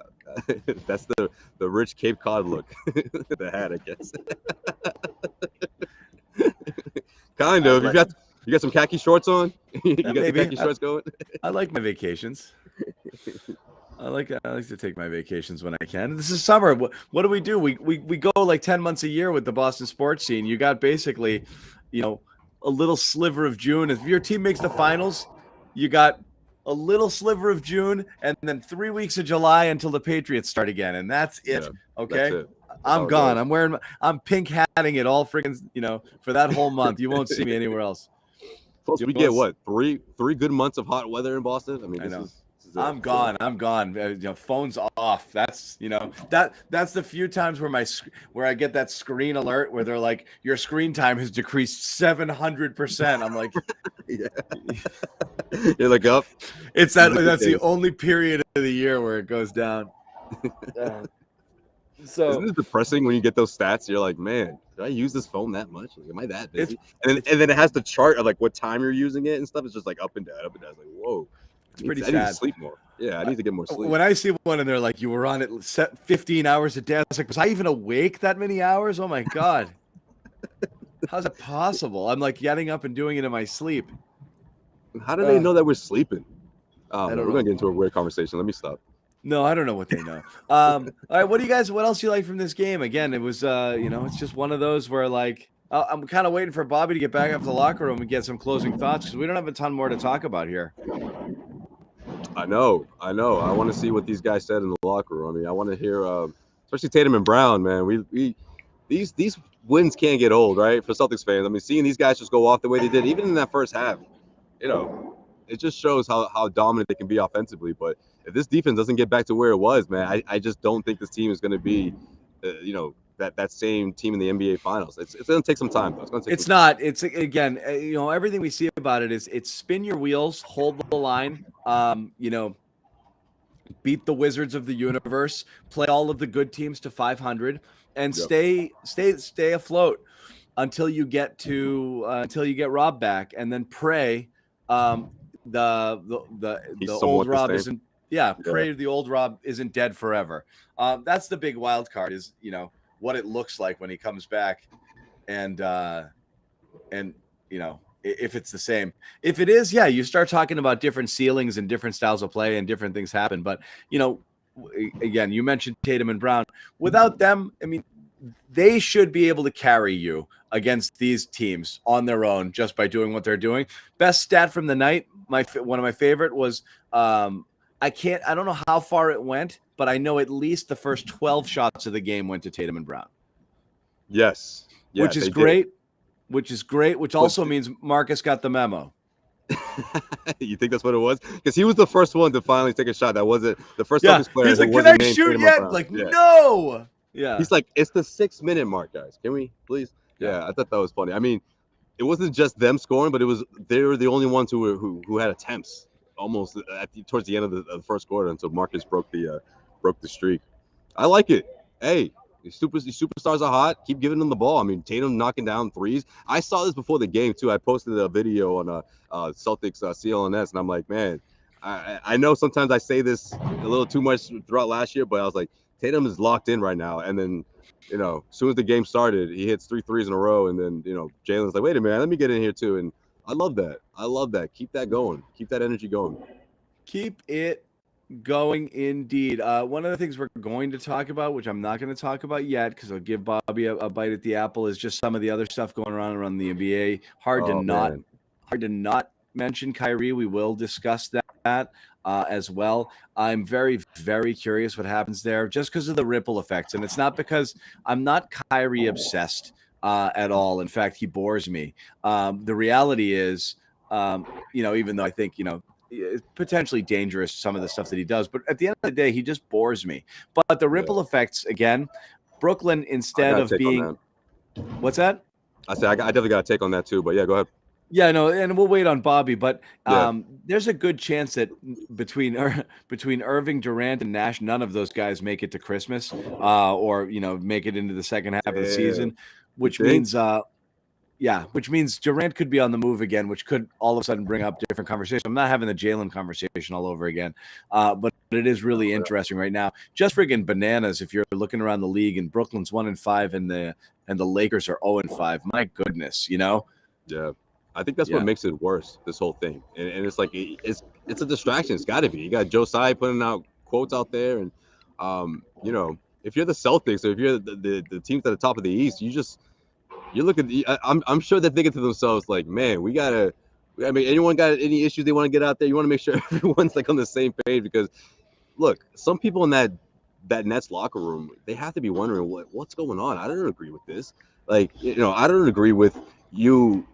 [SPEAKER 3] that's the rich Cape Cod look. The hat, I guess. Kind of. You got some khaki shorts on? You got the khaki shorts going?
[SPEAKER 1] I like my vacations. I like to take my vacations when I can. This is summer. What do? We go like 10 months a year with the Boston sports scene. You got basically, a little sliver of June. If your team makes the finals, you got a little sliver of June, and then 3 weeks of July until the Patriots start again, and that's it. Okay, that's it. I'm gone. I'm pink hatting it all freaking, for that whole month. You won't see me anywhere else.
[SPEAKER 3] Plus, we get what, three good months of hot weather in Boston. I mean,
[SPEAKER 1] I know. I'm gone. Phone's off. That's that's the few times where I get that screen alert where they're like, your screen time has decreased 700%. I'm like,
[SPEAKER 3] yeah. You're like, up.
[SPEAKER 1] It's that's the only period of the year where it goes down. So
[SPEAKER 3] isn't it depressing when you get those stats? You're like, man, did I use this phone that much? Like, am I that busy? And then it has the chart of like what time you're using it and stuff. It's just like up and down, up and down. It's like, whoa.
[SPEAKER 1] It's pretty sad.
[SPEAKER 3] I need to sleep more. Yeah, I need to get more sleep.
[SPEAKER 1] When I see one and they're like, you were on it 15 hours a day, I was like, was I even awake that many hours? Oh my God. How's it possible? I'm like getting up and doing it in my sleep.
[SPEAKER 3] How do they know that we're sleeping? We're going to get into a weird conversation. Let me stop.
[SPEAKER 1] No, I don't know what they know. All right, what else do you like from this game? Again, it was, it's just one of those where like, I'm kind of waiting for Bobby to get back up to the locker room and get some closing thoughts because we don't have a ton more to talk about here.
[SPEAKER 3] I know. I want to see what these guys said in the locker room. I mean, I want to hear, especially Tatum and Brown, man. These wins can't get old, right? For Celtics fans. I mean, seeing these guys just go off the way they did, even in that first half, it just shows how dominant they can be offensively. But if this defense doesn't get back to where it was, man, I just don't think this team is going to be, that same team in the NBA Finals. It's going to take some time, though.
[SPEAKER 1] It's again, everything we see about it is it's spin your wheels, hold the line, beat the Wizards of the universe, play all of the good teams to 500, and stay afloat until you get Rob back, and then pray the old Rob isn't. Yeah, pray the old Rob isn't dead forever. That's the big wild card is, what it looks like when he comes back and if it's the same. If it is, you start talking about different ceilings and different styles of play and different things happen. But, again, you mentioned Tatum and Brown. Without them, I mean, they should be able to carry you against these teams on their own just by doing what they're doing. Best stat from the night, one of my favorite was I don't know how far it went, but I know at least the first 12 shots of the game went to Tatum and Brown.
[SPEAKER 3] Yes. Yeah,
[SPEAKER 1] which is great. Which also means Marcus got the memo.
[SPEAKER 3] You think that's what it was? Because he was the first one to finally take a shot. That wasn't the first Celtics player.
[SPEAKER 1] He's like, can I shoot yet? Like, no. Yeah.
[SPEAKER 3] He's like, it's the 6-minute mark, guys. Can we please? Yeah, I thought that was funny. I mean, it wasn't just them scoring, but they were the only ones who had attempts almost towards the end of the first quarter until Marcus broke the streak. I like it. Hey, these superstars are hot. Keep giving them the ball. I mean, Tatum knocking down threes. I saw this before the game too. I posted a video on Celtics CLNS, and I'm like, man, I know sometimes I say this a little too much throughout last year, but I was like, Tatum is locked in right now. And then, as soon as the game started, he hits 3 threes in a row, and then Jalen's like, wait a minute, let me get in here too. And I love that. Keep that going. Keep that energy going.
[SPEAKER 1] Keep it going indeed. One of the things we're going to talk about, which I'm not going to talk about yet because I'll give Bobby a bite at the apple, is just some of the other stuff going around the NBA. Hard to not mention Kyrie. We will discuss that as well. I'm very, very curious what happens there just because of the ripple effects. And it's not because I'm not Kyrie obsessed at all. In fact, he bores me. The reality is, even though I think, it's potentially dangerous, some of the stuff that he does, but at the end of the day, he just bores me. But the ripple effects, again, Brooklyn, instead of being, what's that?
[SPEAKER 3] I definitely got a take on that too. But yeah, go ahead.
[SPEAKER 1] Yeah, no, and we'll wait on Bobby, but
[SPEAKER 3] Yeah.
[SPEAKER 1] there's a good chance that between Irving, Durant, and Nash, none of those guys make it to Christmas, or make it into the second half of the season, which means which means Durant could be on the move again, which could all of a sudden bring up different conversation. I'm not having the Jalen conversation all over again, but it is really interesting right now. Just friggin' bananas if you're looking around the league and Brooklyn's 1-5 and the Lakers are 0-5. My goodness,
[SPEAKER 3] Yeah. I think that's what makes it worse, this whole thing. And it's like it's a distraction. It's got to be. You got Josue putting out quotes out there, and if you're the Celtics or if you're the teams at the top of the East, you look at I'm sure they're thinking to themselves like, man, anyone got any issues they want to get out there? You want to make sure everyone's like on the same page, because look, some people in that Nets locker room, they have to be wondering what's going on. I don't agree with this. Like, I don't agree with you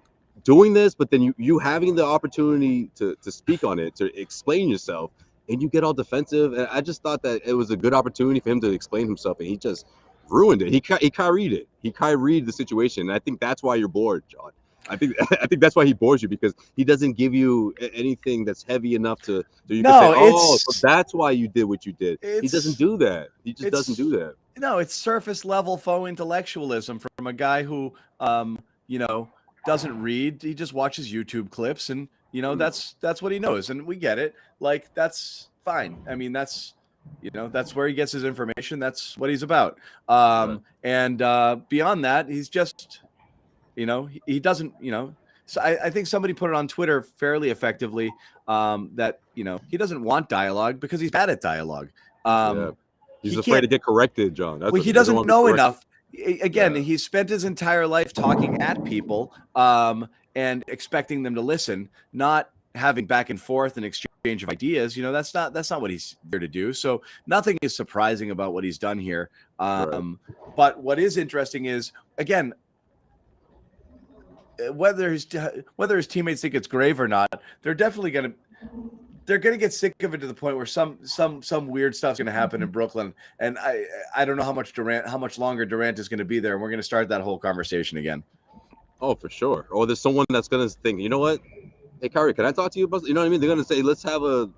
[SPEAKER 3] doing this, but then you having the opportunity to speak on it, to explain yourself, and you get all defensive. And I just thought that it was a good opportunity for him to explain himself, and he just ruined it. He Kyrie'd it. He Kyrie'd the situation, and I think that's why you're bored, John. I think that's why he bores you, because he doesn't give you anything that's heavy enough to you can say, so that's why you did what you did. He doesn't do that. He just doesn't do that.
[SPEAKER 1] No, it's surface level faux intellectualism from a guy who doesn't read. He just watches YouTube clips, and that's what he knows, and we get it. Like, that's fine. I mean, that's where he gets his information. That's what he's about. And beyond that, he's just he doesn't so I think somebody put it on Twitter fairly effectively, that he doesn't want dialogue because he's bad at dialogue.
[SPEAKER 3] He's afraid to get corrected, John.
[SPEAKER 1] He doesn't know enough. Again, he's spent his entire life talking at people and expecting them to listen, not having back and forth and exchange of ideas. That's not what he's here to do. So nothing is surprising about what he's done here. But what is interesting is, again, whether his teammates think it's grave or not, they're definitely going to get sick of it to the point where some weird stuff's going to happen in Brooklyn, and I don't know how much longer Durant is going to be there, and we're going to start that whole conversation again.
[SPEAKER 3] Oh, for sure. Or there's someone that's going to think, you know what? Hey, Kyrie, can I talk to you about? You know what I mean? They're going to say, let's have a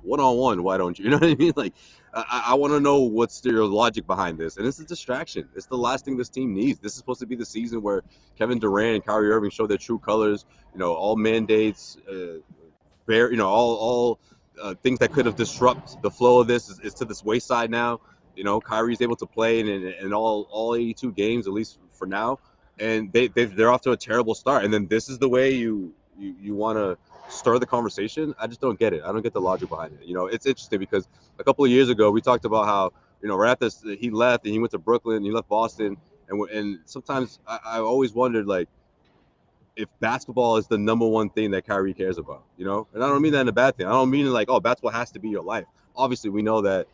[SPEAKER 3] one-on-one. Why don't you? You know what I mean? Like, I want to know what's your logic behind this. And it's a distraction. It's the last thing this team needs. This is supposed to be the season where Kevin Durant and Kyrie Irving show their true colors. All mandates, all things that could have disrupted the flow of this is to this wayside now. Kyrie's able to play in all 82 games, at least for now. And they're off to a terrible start. And then this is the way you want to stir the conversation. I just don't get it. I don't get the logic behind it. It's interesting because a couple of years ago we talked about how right after he left and he went to Brooklyn, he left Boston, and sometimes I always wondered, like, if basketball is the number one thing that Kyrie cares about, and I don't mean that in a bad thing. I don't mean like, oh, basketball has to be your life. Obviously, we know that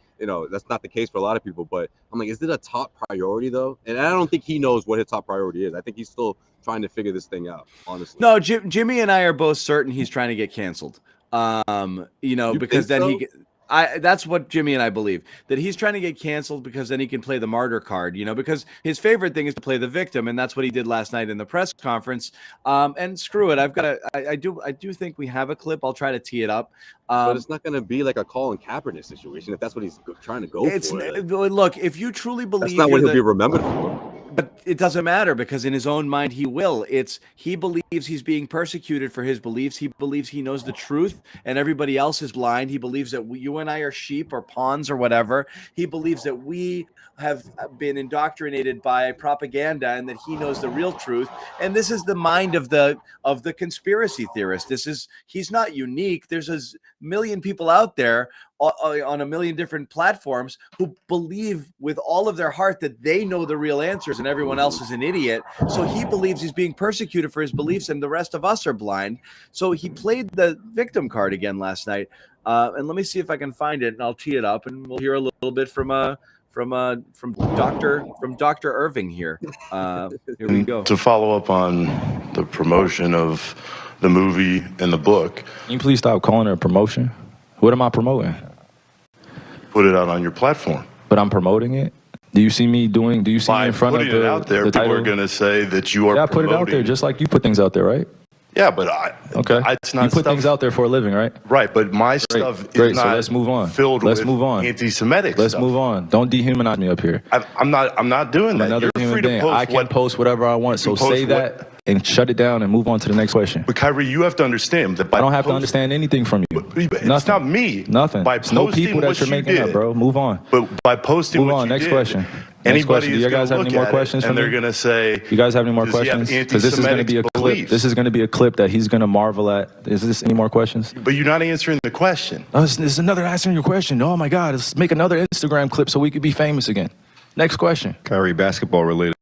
[SPEAKER 3] that's not the case for a lot of people, but I'm like, is it a top priority though? And I don't think he knows what his top priority is. I think he's still trying to figure this thing out, honestly.
[SPEAKER 1] No, Jimmy and I are both certain he's trying to get canceled. Because then that's what Jimmy and I believe, that he's trying to get canceled because then he can play the martyr card, because his favorite thing is to play the victim. And that's what he did last night in the press conference. And screw it. I do think we have a clip. I'll try to tee it up.
[SPEAKER 3] But it's not going to be like a Colin Kaepernick situation if that's what he's trying to go for.
[SPEAKER 1] Look, if you truly believe
[SPEAKER 3] that's not what he'll be remembered for.
[SPEAKER 1] But it doesn't matter, because in his own mind, he will. He believes he's being persecuted for his beliefs. He believes he knows the truth and everybody else is blind. He believes that you and I are sheep or pawns or whatever. He believes that we have been indoctrinated by propaganda and that he knows the real truth. And this is the mind of the conspiracy theorist. He's not unique. There's a million people out there on a million different platforms who believe with all of their heart that they know the real answers and everyone else is an idiot. So he believes he's being persecuted for his beliefs and the rest of us are blind. So he played the victim card again last night. And let me see if I can find it, and I'll tee it up, and we'll hear a little bit from Dr. Irving here. Here we go.
[SPEAKER 4] To follow up on the promotion of the movie and the book.
[SPEAKER 5] Can you please stop calling it a promotion? What am I promoting?
[SPEAKER 4] Put it out on your platform.
[SPEAKER 5] But I'm promoting it? Do you see me doing? Do you see me
[SPEAKER 4] By
[SPEAKER 5] in front of
[SPEAKER 4] putting it out there,
[SPEAKER 5] the
[SPEAKER 4] people
[SPEAKER 5] title?
[SPEAKER 4] are going to say that you are.
[SPEAKER 5] Yeah, I put it out there just like you put things out there, right?
[SPEAKER 4] Yeah, but it's not.
[SPEAKER 5] You put things out there for a living, right?
[SPEAKER 4] Right, but my stuff
[SPEAKER 5] Great.
[SPEAKER 4] is not.
[SPEAKER 5] So let's move on.
[SPEAKER 4] Filled
[SPEAKER 5] let's
[SPEAKER 4] with
[SPEAKER 5] move on.
[SPEAKER 4] anti-Semitic
[SPEAKER 5] Let's
[SPEAKER 4] stuff.
[SPEAKER 5] move on. Don't dehumanize me up here.
[SPEAKER 4] I'm not doing
[SPEAKER 5] I'm
[SPEAKER 4] that.
[SPEAKER 5] another
[SPEAKER 4] You're
[SPEAKER 5] human
[SPEAKER 4] free to
[SPEAKER 5] being.
[SPEAKER 4] post
[SPEAKER 5] I can post whatever I want. So say that and shut it down and move on to the next question.
[SPEAKER 4] But Kyrie, you have to understand that. I
[SPEAKER 5] don't have to understand anything from you.
[SPEAKER 4] It's not me.
[SPEAKER 5] Nothing.
[SPEAKER 4] By
[SPEAKER 5] It's no people that you're making up, bro. Move on.
[SPEAKER 4] But by posting
[SPEAKER 5] move
[SPEAKER 4] what
[SPEAKER 5] on.
[SPEAKER 4] you
[SPEAKER 5] Next
[SPEAKER 4] did,
[SPEAKER 5] question.
[SPEAKER 4] Anybody
[SPEAKER 5] Do you guys have any more questions?
[SPEAKER 4] And they're going to say,
[SPEAKER 5] you guys have any more
[SPEAKER 4] does he have
[SPEAKER 5] questions? Because this is going to be a clip.
[SPEAKER 4] beliefs?
[SPEAKER 5] This is going to be a clip that he's going to marvel at. Is this any more questions?
[SPEAKER 4] But you're not answering the question.
[SPEAKER 5] Oh, this is another answering your question. Oh my God! Let's make another Instagram clip so we could be famous again. Next question.
[SPEAKER 6] Kyrie, basketball related.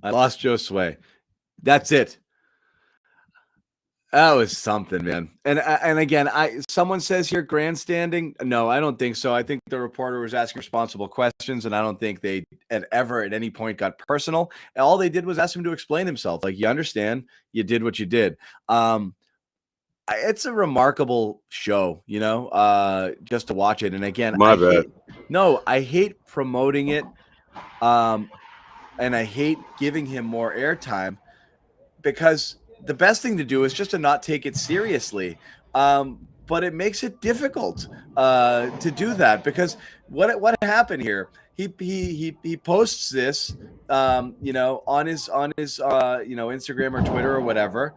[SPEAKER 1] I lost Josue. That's it. That was something, man. And again, someone says here grandstanding. No, I don't think so. I think the reporter was asking responsible questions, and I don't think they ever at any point got personal. All they did was ask him to explain himself. Like, you understand, you did what you did. It's a remarkable show, just to watch it. And again, I hate promoting it, and I hate giving him more airtime because the best thing to do is just to not take it seriously. But it makes it difficult to do that because what happened here? He posts this, on his Instagram or Twitter or whatever.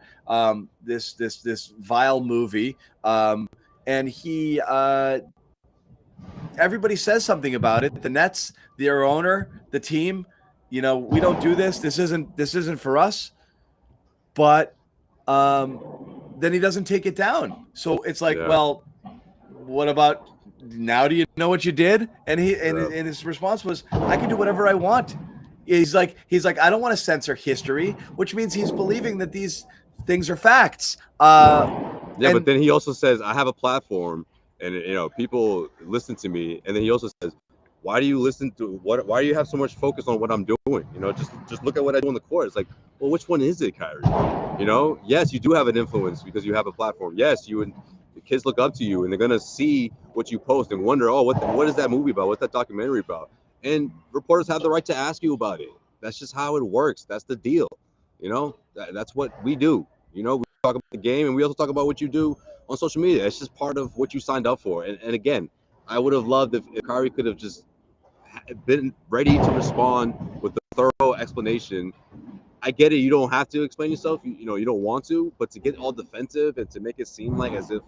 [SPEAKER 1] This vile movie, and he everybody says something about it. The Nets, their owner, the team. We don't do this. This isn't for us. But then he doesn't take it down. So it's like, well, what about now? Do you know what you did? And his response was, I can do whatever I want. He's like, I don't want to censor history, which means he's believing that these things are facts.
[SPEAKER 3] But then he also says, I have a platform, and people listen to me. And then he also says, why do you listen to why do you have so much focus on what I'm doing? Just look at what I do on the court. It's like, well, which one is it, Kyrie? Yes, you do have an influence because you have a platform. Yes, the kids look up to you and they're gonna see what you post and wonder, oh, what is that movie about? What's that documentary about? And reporters have the right to ask you about it. That's just how it works. That's the deal. That's what we do. We talk about the game and we also talk about what you do on social media. It's just part of what you signed up for. And again, I would have loved if Kyrie could have just been ready to respond with a thorough explanation. I get it. You don't have to explain yourself. You don't want to, but to get all defensive and to make it seem like as if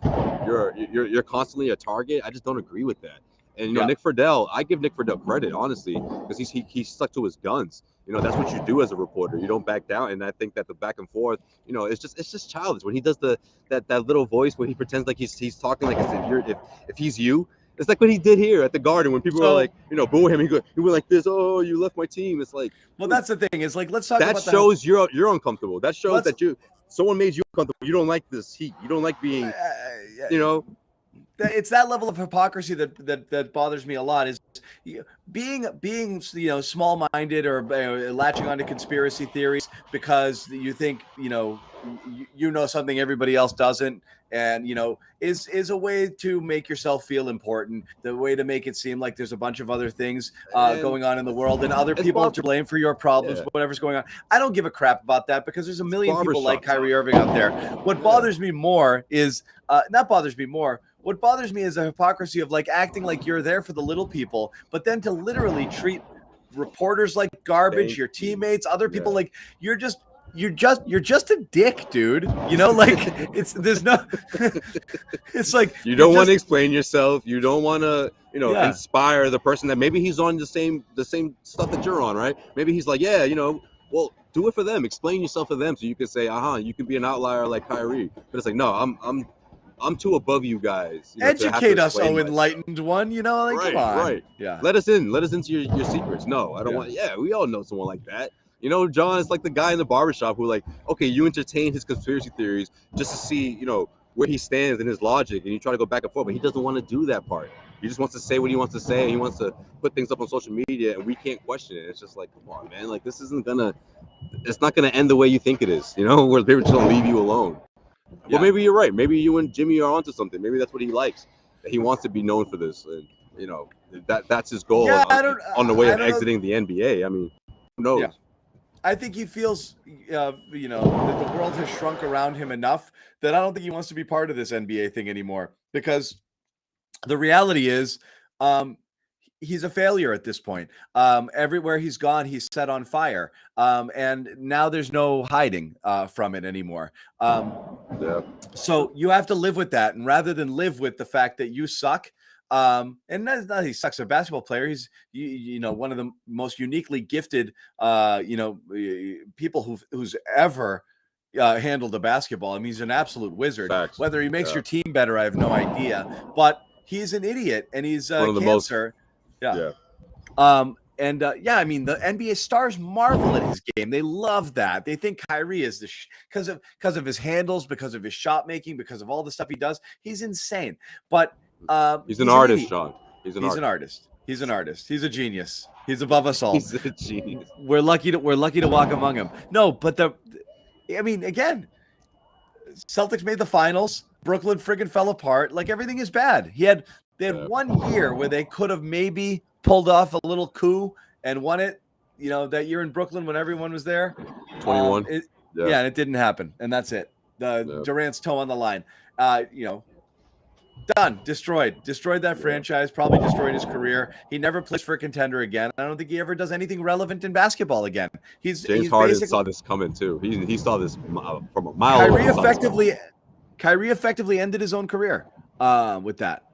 [SPEAKER 3] you're constantly a target, I just don't agree with that. And Nick Friedel, I give Nick Friedel credit, honestly, because he's stuck to his guns. That's what you do as a reporter. You don't back down. And I think that the back and forth, it's just childish when he does that little voice where he pretends like he's talking like if he's you. It's like what he did here at the Garden when people were like, booing him. He went like this. Oh, you left my team. It's like,
[SPEAKER 1] well, that's the thing. It's like, let's talk about that.
[SPEAKER 3] That shows you're uncomfortable. That shows that someone made you uncomfortable. You don't like this heat. You don't like being,
[SPEAKER 1] It's that level of hypocrisy that bothers me a lot. Is being small-minded or latching onto conspiracy theories because you think you know something everybody else doesn't, and is a way to make yourself feel important. The way to make it seem like there's a bunch of other things going on in the world and other people to blame for your problems, whatever's going on. I don't give a crap about that because there's a million people like Kyrie Irving out there. What bothers me more is not bothers me more. What bothers me is the hypocrisy of acting like you're there for the little people, but then to literally treat reporters like garbage, your teammates, other people like you're just a dick, dude. It's like
[SPEAKER 3] you don't want to explain yourself. You don't want to inspire the person that maybe he's on the same stuff that you're on, right? Maybe he's like, well, do it for them. Explain yourself for them so you can say, you can be an outlier like Kyrie. But it's like, no, I'm too above you guys.
[SPEAKER 1] Educate us, enlightened one. Come on.
[SPEAKER 3] Right. Yeah. Let us into your secrets. No, I don't want. Yeah, we all know someone like that. John is like the guy in the barbershop who you entertain his conspiracy theories just to see, where he stands in his logic, and you try to go back and forth, but he doesn't want to do that part. He just wants to say what he wants to say, and he wants to put things up on social media, and we can't question it. It's just like, come on, man. It's not gonna end the way you think it is. We're just gonna leave you alone. But maybe you're right. Maybe you and Jimmy are onto something. Maybe that's what he likes. He wants to be known for this, and that's his goal on the way of exiting the NBA. I mean, who knows?
[SPEAKER 1] Yeah. I think he feels, that the world has shrunk around him enough that I don't think he wants to be part of this NBA thing anymore. Because the reality is, he's a failure at this point. Everywhere he's gone, he's set on fire. And now there's no hiding from it anymore. So you have to live with that. And rather than live with the fact that you suck, and that's not he sucks as a basketball player. He's one of the most uniquely gifted people who's ever handled a basketball. I mean, he's an absolute wizard.
[SPEAKER 3] Facts.
[SPEAKER 1] Whether he makes your team better, I have no idea. But he's an idiot, and he's
[SPEAKER 3] one of the
[SPEAKER 1] cancer. I mean, the NBA stars marvel at his game. They love that. They think Kyrie is because of his handles, because of his shot making, because of all the stuff he does. He's insane. But
[SPEAKER 3] he's an artist, John. He's an artist.
[SPEAKER 1] He's an artist. He's a genius. He's above us all.
[SPEAKER 3] He's a genius.
[SPEAKER 1] We're lucky to walk among him. No, but again, Celtics made the finals. Brooklyn friggin' fell apart. Like, everything is bad. They had 1 year where they could have maybe pulled off a little coup and won it. That year in Brooklyn when everyone was there.
[SPEAKER 3] 21.
[SPEAKER 1] And it didn't happen, and that's it. Durant's toe on the line. Done. Destroyed that franchise, probably destroyed his career. He never plays for a contender again. I don't think he ever does anything relevant in basketball again. James
[SPEAKER 3] Harden saw this coming too. He saw this from a mile away.
[SPEAKER 1] Kyrie effectively ended his own career with that.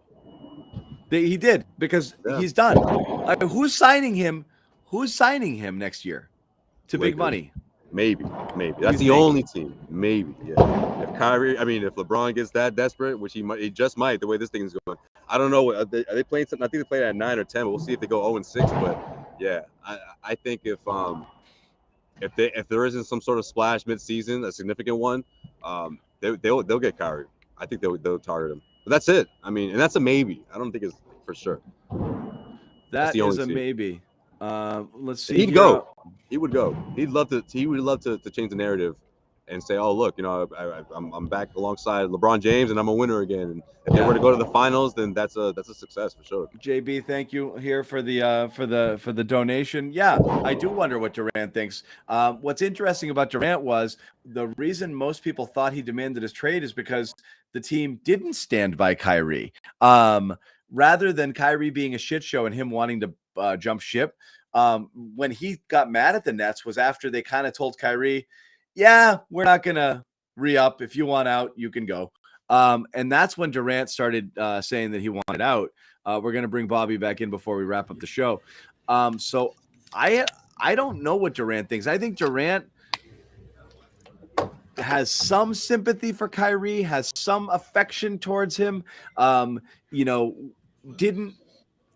[SPEAKER 1] He did, because he's done. Who's signing him? Who's signing him next year to big money?
[SPEAKER 3] Maybe. That's the only team. Maybe, yeah. If LeBron gets that desperate, which he just might, the way this thing is going. I don't know. Are they playing something? I think they played at 9 or 10. But we'll see if they go 0-6. But yeah, I think if there isn't some sort of splash mid-season, a significant one, they'll get Kyrie. I think they'll target him. But that's it. I mean, and that's a maybe. I don't think it's for sure.
[SPEAKER 1] That is a maybe. Let's see.
[SPEAKER 3] He'd go. He would go. He would love to change the narrative and say, "Oh, look, I'm back alongside LeBron James, and I'm a winner again." And if they were to go to the finals, then that's a success for sure.
[SPEAKER 1] JB, thank you here for the donation. Yeah, I do wonder what Durant thinks. What's interesting about Durant was the reason most people thought he demanded his trade is because the team didn't stand by Kyrie. Rather than Kyrie being a shit show and him wanting to jump ship, when he got mad at the Nets was after they kind of told Kyrie, yeah, we're not going to re-up. If you want out, you can go. And that's when Durant started saying that he wanted out. We're going to bring Bobby back in before we wrap up the show. So I don't know what Durant thinks. I think Durant has some sympathy for Kyrie, has some affection towards him. Didn't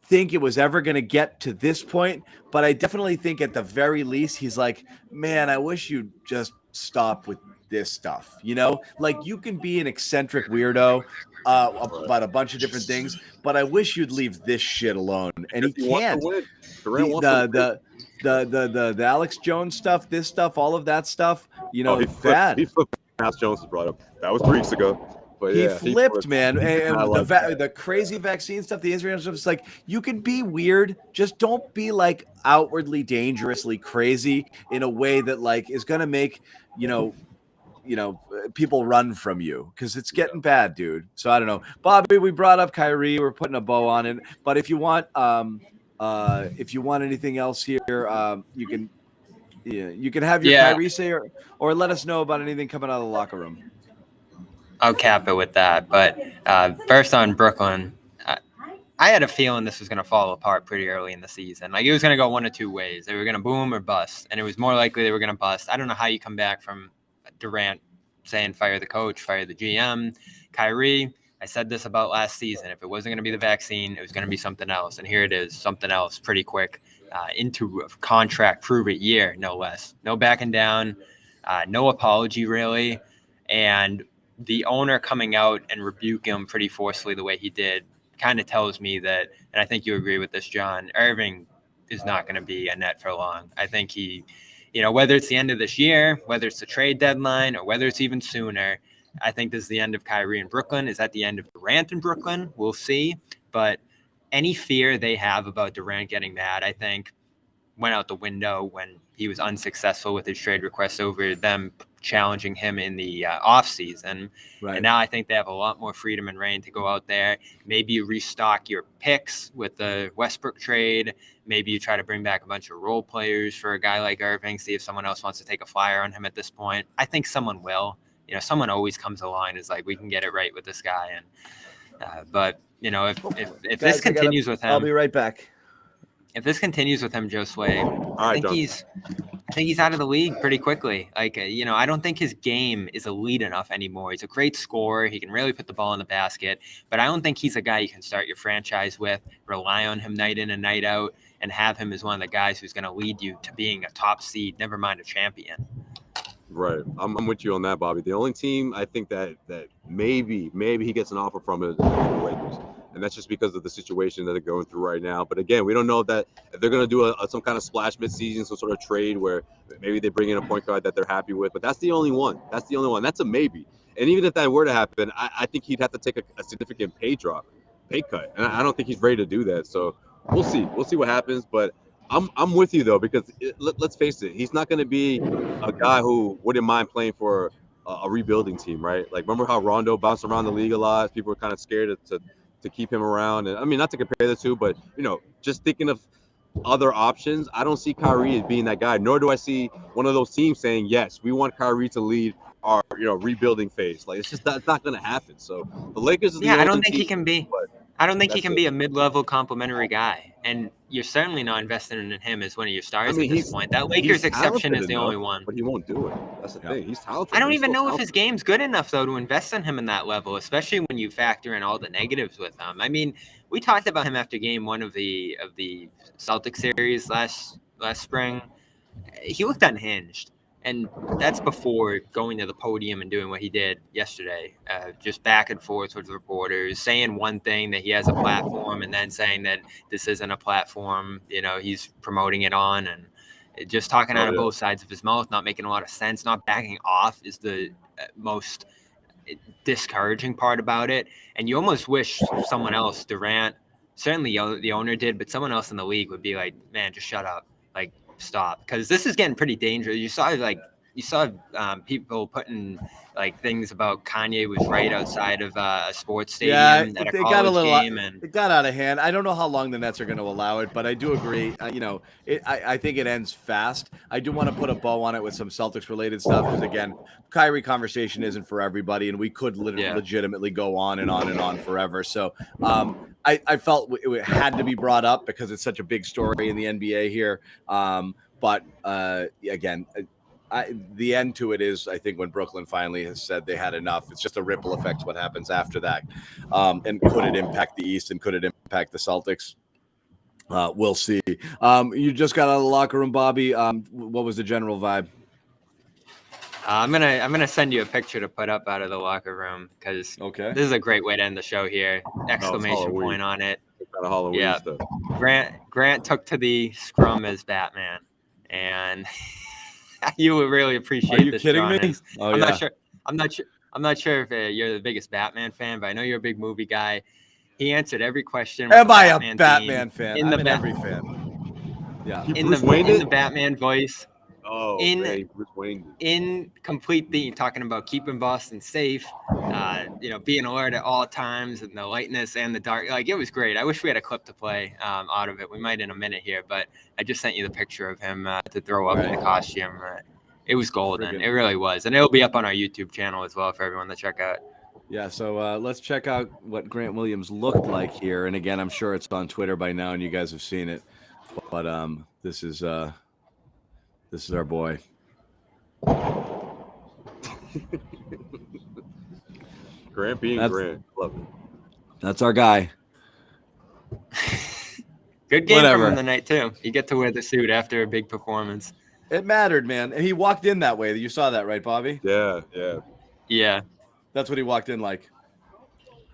[SPEAKER 1] think it was ever going to get to this point, but I definitely think at the very least he's like, man, I wish you'd just stop with this stuff. Like, you can be an eccentric weirdo about a bunch of different things, but I wish you'd leave this shit alone. And he can't. The Alex Jones stuff, this stuff, all of that stuff, bad.
[SPEAKER 3] He flipped. Alex Jones was brought up. That was 3 weeks ago. But
[SPEAKER 1] he flipped, man. And the crazy vaccine stuff, the Israel stuff, it's like, you can be weird, just don't be like outwardly dangerously crazy in a way that like is gonna make people run from you, because it's getting bad, dude. So I don't know, Bobby. We brought up Kyrie. We're putting a bow on it, but if you want anything else here, you can have your Kyrie say or let us know about anything coming out of the locker room.
[SPEAKER 2] I'll cap it with that. But first on Brooklyn, I had a feeling this was going to fall apart pretty early in the season. Like, it was going to go one of two ways. They were going to boom or bust, and it was more likely they were going to bust. I don't know how you come back from Durant saying fire the coach, fire the GM. Kyrie, I said this about last season. If it wasn't going to be the vaccine, it was going to be something else. And here it is, something else pretty quick into a contract prove-it year, no less. No backing down, no apology really. And the owner coming out and rebuking him pretty forcefully the way he did kind of tells me that, and I think you agree with this, John, Irving is not going to be a Net for long. I think he, whether it's the end of this year, whether it's the trade deadline, or whether it's even sooner, I think this is the end of Kyrie in Brooklyn. Is that the end of Durant in Brooklyn? We'll see. But any fear they have about Durant getting mad, I think, went out the window when he was unsuccessful with his trade request over them challenging him in the offseason.
[SPEAKER 1] Right.
[SPEAKER 2] And now I think they have a lot more freedom and reign to go out there. Maybe you restock your picks with the Westbrook trade. Maybe you try to bring back a bunch of role players for a guy like Irving, see if someone else wants to take a flyer on him at this point. I think someone will. Someone always comes along and is like, we can get it right with this guy. And but, if this continues with him.
[SPEAKER 1] I'll be right back.
[SPEAKER 2] If this continues with him, Josue,
[SPEAKER 3] I
[SPEAKER 2] think he's out of the league pretty quickly. I don't think his game is elite enough anymore. He's a great scorer. He can really put the ball in the basket, but I don't think he's a guy you can start your franchise with, rely on him night in and night out, and have him as one of the guys who's going to lead you to being a top seed, never mind a champion.
[SPEAKER 3] Right. I'm with you on that, Bobby. The only team I think that maybe he gets an offer from is the Lakers. And that's just because of the situation that they're going through right now. But again, we don't know that if they're going to do some kind of splash midseason, some sort of trade where maybe they bring in a point guard that they're happy with. But that's the only one. That's a maybe. And even if that were to happen, I think he'd have to take a significant pay cut. And I don't think he's ready to do that. So we'll see. We'll see what happens. But I'm with you, though, because let's face it. He's not going to be a guy who wouldn't mind playing for a rebuilding team, right? Like, remember how Rondo bounced around the league a lot? People were kind of scared to keep him around. And I mean, not to compare the two, but, just thinking of other options, I don't see Kyrie as being that guy, nor do I see one of those teams saying, yes, we want Kyrie to lead our, rebuilding phase. Like, it's not going to happen. So the Lakers is
[SPEAKER 2] I don't think he can be. I don't think he can be a mid-level complimentary guy. And you're certainly not investing in him as one of your stars at this point. That Lakers exception is the only one.
[SPEAKER 3] But he won't do it. That's the thing. He's talented.
[SPEAKER 2] I don't even know if his game's good enough, though, to invest in him in that level, especially when you factor in all the negatives with him. I mean, we talked about him after game one of the Celtics series last spring. He looked unhinged. And that's before going to the podium and doing what he did yesterday, just back and forth with reporters, saying one thing that he has a platform and then saying that this isn't a platform, he's promoting it on, and just talking out of both sides of his mouth, not making a lot of sense, not backing off is the most discouraging part about it. And you almost wish someone else, Durant, certainly the owner did, but someone else in the league would be like, man, just shut up. Like, stop, because this is getting pretty dangerous. You saw people putting things about Kanye was right outside of a sports stadium at a college game, and
[SPEAKER 1] it got out of hand. I don't know how long the Nets are going to allow it, but I do agree. I think it ends fast. I do want to put a bow on it with some Celtics related stuff, because again, Kyrie conversation isn't for everybody, and we could legitimately go on and on and on forever. So I felt it had to be brought up because it's such a big story in the NBA here. But again, the end to it is, I think, when Brooklyn finally has said they had enough. It's just a ripple effect what happens after that. And could it impact the East, and could it impact the Celtics? We'll see. You just got out of the locker room, Bobby. What was the general vibe?
[SPEAKER 2] I'm gonna send you a picture to put up out of the locker room, because this is a great way to end the show here. Exclamation point on it.
[SPEAKER 3] Kind of Halloween
[SPEAKER 2] yeah.
[SPEAKER 3] stuff.
[SPEAKER 2] Grant took to the scrum as Batman, and you would really appreciate.
[SPEAKER 1] Are you kidding me? Oh,
[SPEAKER 2] I'm not sure if you're the biggest Batman fan, but I know you're a big movie guy. He answered every question.
[SPEAKER 1] Am I a Batman fan? I'm every fan. Yeah.
[SPEAKER 2] In the Batman voice.
[SPEAKER 3] Oh, Bruce Wayne.
[SPEAKER 2] In complete theme, talking about keeping Boston safe, being alert at all times, and the lightness and the dark. It was great. I wish we had a clip to play out of it. We might in a minute here, but I just sent you the picture of him to throw up in the costume. It was golden. It really was. And it'll be up on our YouTube channel as well for everyone to check out.
[SPEAKER 1] Yeah, so let's check out what Grant Williams looked like here. And again, I'm sure it's on Twitter by now and you guys have seen it. But this is our boy.
[SPEAKER 3] Grant being Grant. Love it.
[SPEAKER 1] That's our guy.
[SPEAKER 2] Good game from him tonight, too. You get to wear the suit after a big performance.
[SPEAKER 1] It mattered, man. And he walked in that way. You saw that, right, Bobby?
[SPEAKER 3] Yeah.
[SPEAKER 1] That's what he walked in like.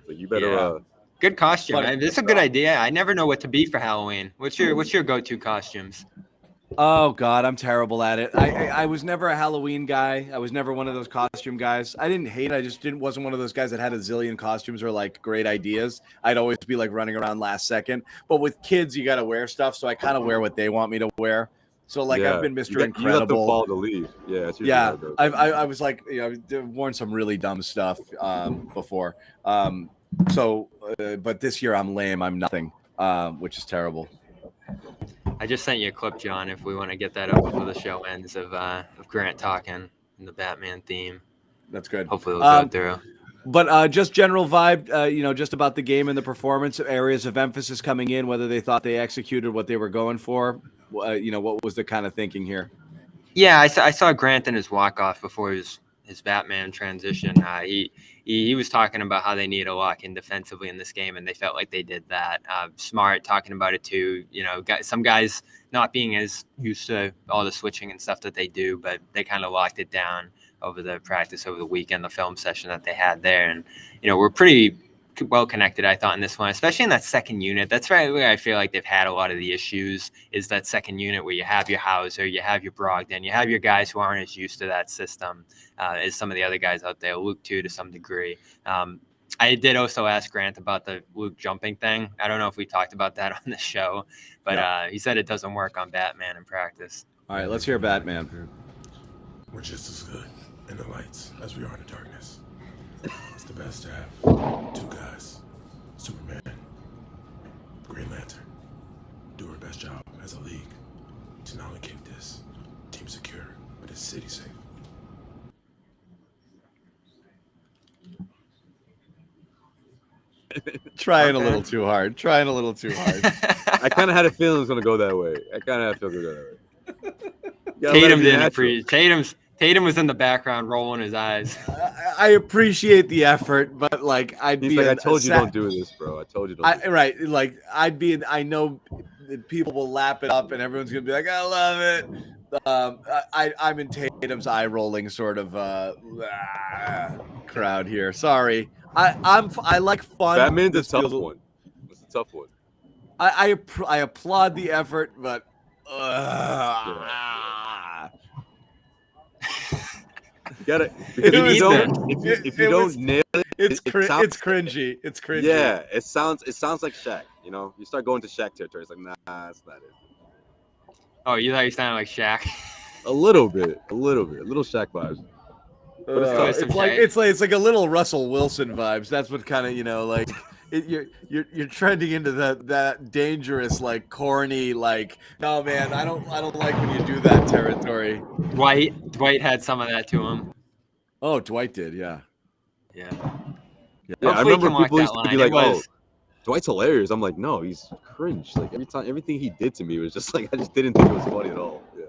[SPEAKER 3] But you better
[SPEAKER 2] good costume. This is a good idea. I never know what to be for Halloween. What's your go-to costumes?
[SPEAKER 1] Oh God, I'm terrible at it. I was never a Halloween guy. I was never one of those costume guys. I didn't hate it. I just wasn't one of those guys that had a zillion costumes or like great ideas. I'd always be like running around last second. But with kids, you got to wear stuff, so I kind of wear what they want me to wear. So like I've been Mr.
[SPEAKER 3] You let them
[SPEAKER 1] Incredible.
[SPEAKER 3] follow the lead. Yeah, that's usually how it goes.
[SPEAKER 1] I was like, I've worn some really dumb stuff before. But this year I'm lame. I'm nothing, which is terrible.
[SPEAKER 2] I just sent you a clip, John, if we want to get that up before the show ends of Grant talking in the Batman theme.
[SPEAKER 1] That's good.
[SPEAKER 2] Hopefully we'll go through.
[SPEAKER 1] But just general vibe, just about the game and the performance, areas of emphasis coming in, whether they thought they executed what they were going for. What was the kind of thinking here?
[SPEAKER 2] Yeah, I saw Grant in his walk-off before his Batman transition. He was talking about how they need a lock in defensively in this game, and they felt like they did that. Smart talking about it too. Some guys not being as used to all the switching and stuff that they do, but they kind of locked it down over the practice over the weekend, the film session that they had there. And, we're pretty well connected, I thought, in this one, especially in that second unit. That's right where I feel like they've had a lot of the issues, is that second unit where you have your Hauser, you have your Brogdon, you have your guys who aren't as used to that system as some of the other guys out there, Luke too, to some degree. I did also ask Grant about the Luke jumping thing. I don't know if we talked about that on the show, but he said it doesn't work on Batman in practice.
[SPEAKER 1] All right, let's hear Batman.
[SPEAKER 6] We're just as good in the lights as we are in the darkness. It's the best to have two guys, Superman, Green Lantern, do our best job as a league to not only keep this team secure, but this city safe.
[SPEAKER 1] Trying a little too hard.
[SPEAKER 3] I kind of had a feeling it was going to go that way.
[SPEAKER 2] Tatum didn't appreciate. Tatum was in the background rolling his eyes.
[SPEAKER 1] I appreciate the effort, but like
[SPEAKER 3] I told you don't do this, bro. I told you don't.
[SPEAKER 1] Right, like I know that people will lap it up, and everyone's gonna be like, I love it. I'm in Tatum's eye rolling sort of crowd here. Sorry, I like fun.
[SPEAKER 3] Batman's a tough one. It's a tough one.
[SPEAKER 1] I applaud the effort, but.
[SPEAKER 3] You gotta, if you don't nail it,
[SPEAKER 1] it's cringy. It's cringy.
[SPEAKER 3] Yeah, it sounds like Shaq. You start going to Shaq territory. It's like, nah, that's not it.
[SPEAKER 2] Oh, you thought you sounded like Shaq?
[SPEAKER 3] A little Shaq vibes.
[SPEAKER 1] It's like a little Russell Wilson vibes. That's what kind of like. You're trending into that dangerous, like corny, like, no man, I don't like when you do that territory.
[SPEAKER 2] Dwight had some of that to him.
[SPEAKER 1] Oh, Dwight did, yeah.
[SPEAKER 3] I remember people used to be like, "Oh, Dwight's hilarious." I'm like, "No, he's cringe." Like everything he did to me was just like I just didn't think it was funny at all. Yeah.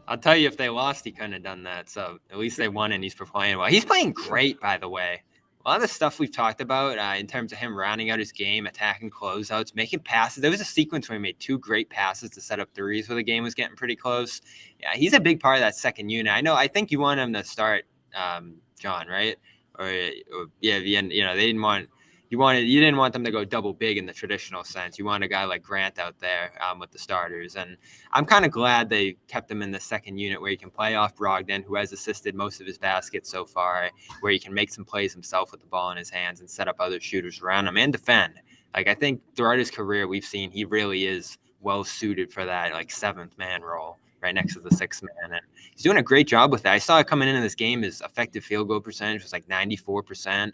[SPEAKER 2] I'll tell you, if they lost, he couldn't have done that. So at least they won, and he's playing well. He's playing great, by the way. A lot of the stuff we've talked about in terms of him rounding out his game, attacking closeouts, making passes. There was a sequence where he made two great passes to set up threes where the game was getting pretty close. Yeah, he's a big part of that second unit. I think you want him to start, John, right? They didn't want you didn't want them to go double big in the traditional sense. You want a guy like Grant out there with the starters. And I'm kind of glad they kept him in the second unit where he can play off Brogdon, who has assisted most of his baskets so far, where he can make some plays himself with the ball in his hands and set up other shooters around him and defend. Like, I think throughout his career, we've seen he really is well suited for that, like, seventh man role right next to the sixth man. And he's doing a great job with that. I saw it coming into this game, his effective field goal percentage was like 94%.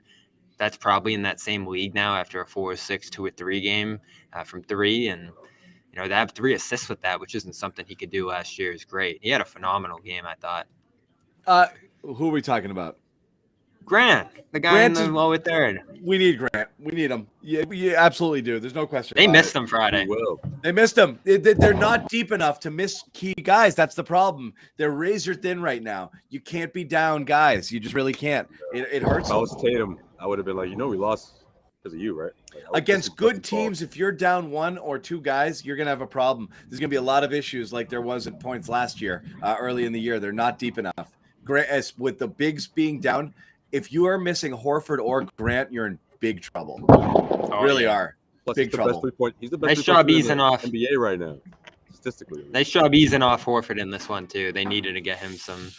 [SPEAKER 2] That's probably in that same league now after a 4-6, 2-3 game from three. And, to have 3 assists with that, which isn't something he could do last year, is great. He had a phenomenal game, I thought.
[SPEAKER 1] Who are we talking about?
[SPEAKER 2] Grant, the guy in the lower third.
[SPEAKER 1] We need Grant. We need him. Yeah, we absolutely do. There's no question.
[SPEAKER 2] They missed him Friday.
[SPEAKER 1] They missed him. They're not deep enough to miss key guys. That's the problem. They're razor thin right now. You can't be down guys. You just really can't. It hurts.
[SPEAKER 3] If I was Tatum, I would have been like, we lost because of you, right?
[SPEAKER 1] Against good teams, if you're down 1 or 2 guys, you're going to have a problem. There's going to be a lot of issues like there was at points last year, early in the year. They're not deep enough. With the bigs being down, if you are missing Horford or Grant, you're in big trouble. Really are.
[SPEAKER 3] Plus,
[SPEAKER 1] big trouble.
[SPEAKER 3] He's the best
[SPEAKER 2] nice job easing off
[SPEAKER 3] NBA right now. statistically.
[SPEAKER 2] Nice job easing off Horford in this one too. They needed to get him some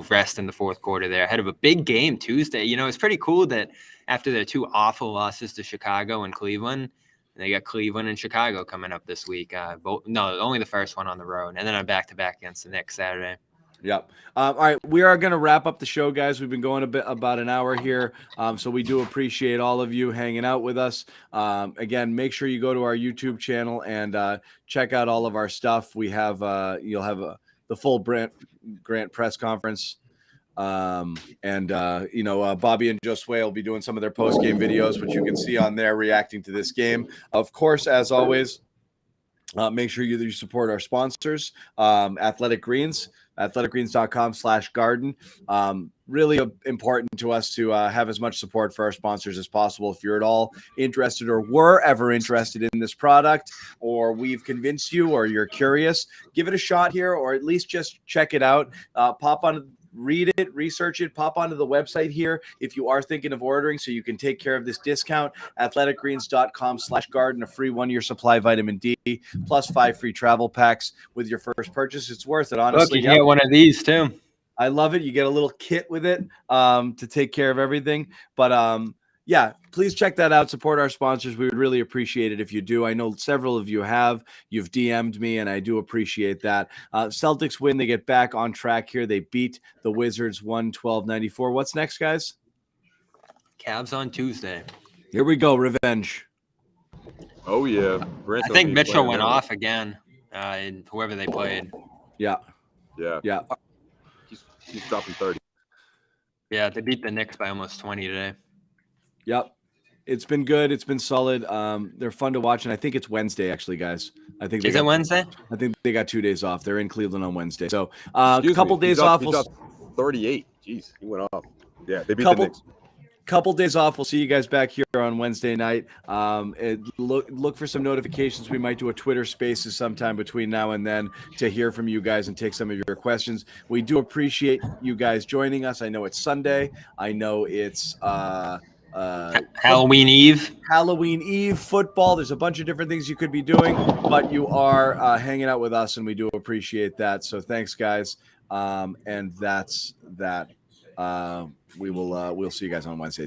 [SPEAKER 2] rest in the fourth quarter there ahead of a big game Tuesday. It's pretty cool that after their two awful losses to Chicago and Cleveland, they got Cleveland and Chicago coming up this week. Only the first one on the road, and then a back-to-back against the Knicks Saturday.
[SPEAKER 1] Yep. All right, we are going to wrap up the show, guys. We've been going about an hour here, so we do appreciate all of you hanging out with us. Again, make sure you go to our YouTube channel and check out all of our stuff. We have you'll have the full Grant press conference, Bobby and Josue will be doing some of their post game videos, which you can see on there reacting to this game. Of course, as always, make sure you support our sponsors, Athletic Greens. athleticgreens.com/garden. Really important to us to have as much support for our sponsors as possible. If you're at all interested or were ever interested in this product, or we've convinced you, or you're curious, give it a shot here, or at least just check it out. Read it, research it, pop onto the website here if you are thinking of ordering so you can take care of this discount. athleticgreens.com/garden, a free 1-year supply of vitamin D, plus 5 free travel packs with your first purchase. It's worth it, honestly.
[SPEAKER 2] Look, you get one of these too.
[SPEAKER 1] I love it. You get a little kit with it to take care of everything. But yeah, please check that out. Support our sponsors. We would really appreciate it if you do. I know several of you have. You've DM'd me, and I do appreciate that. Celtics win. They get back on track here. They beat the Wizards 112-94. What's next, guys?
[SPEAKER 2] Cavs on Tuesday.
[SPEAKER 1] Here we go. Revenge.
[SPEAKER 3] Oh, yeah.
[SPEAKER 2] I think Mitchell went off again, in whoever they played.
[SPEAKER 1] Yeah.
[SPEAKER 3] Yeah. He's dropping 30.
[SPEAKER 2] Yeah, they beat the Knicks by almost 20 today.
[SPEAKER 1] Yep. It's been good. It's been solid. They're fun to watch, and I think it's Wednesday, actually, guys. Is
[SPEAKER 2] it Wednesday?
[SPEAKER 1] I think they got 2 days off. They're in Cleveland on Wednesday. So a couple days off.
[SPEAKER 3] He dropped 38. Jeez, he went off. Yeah, they beat the Knicks.
[SPEAKER 1] Couple days off. We'll see you guys back here on Wednesday night. Look for some notifications. We might do a Twitter Spaces sometime between now and then to hear from you guys and take some of your questions. We do appreciate you guys joining us. I know it's Sunday. I know it's
[SPEAKER 2] Halloween Eve
[SPEAKER 1] football. There's a bunch of different things you could be doing, but you are hanging out with us, and we do appreciate that. So thanks, guys. And that's that. We'll see you guys on Wednesday.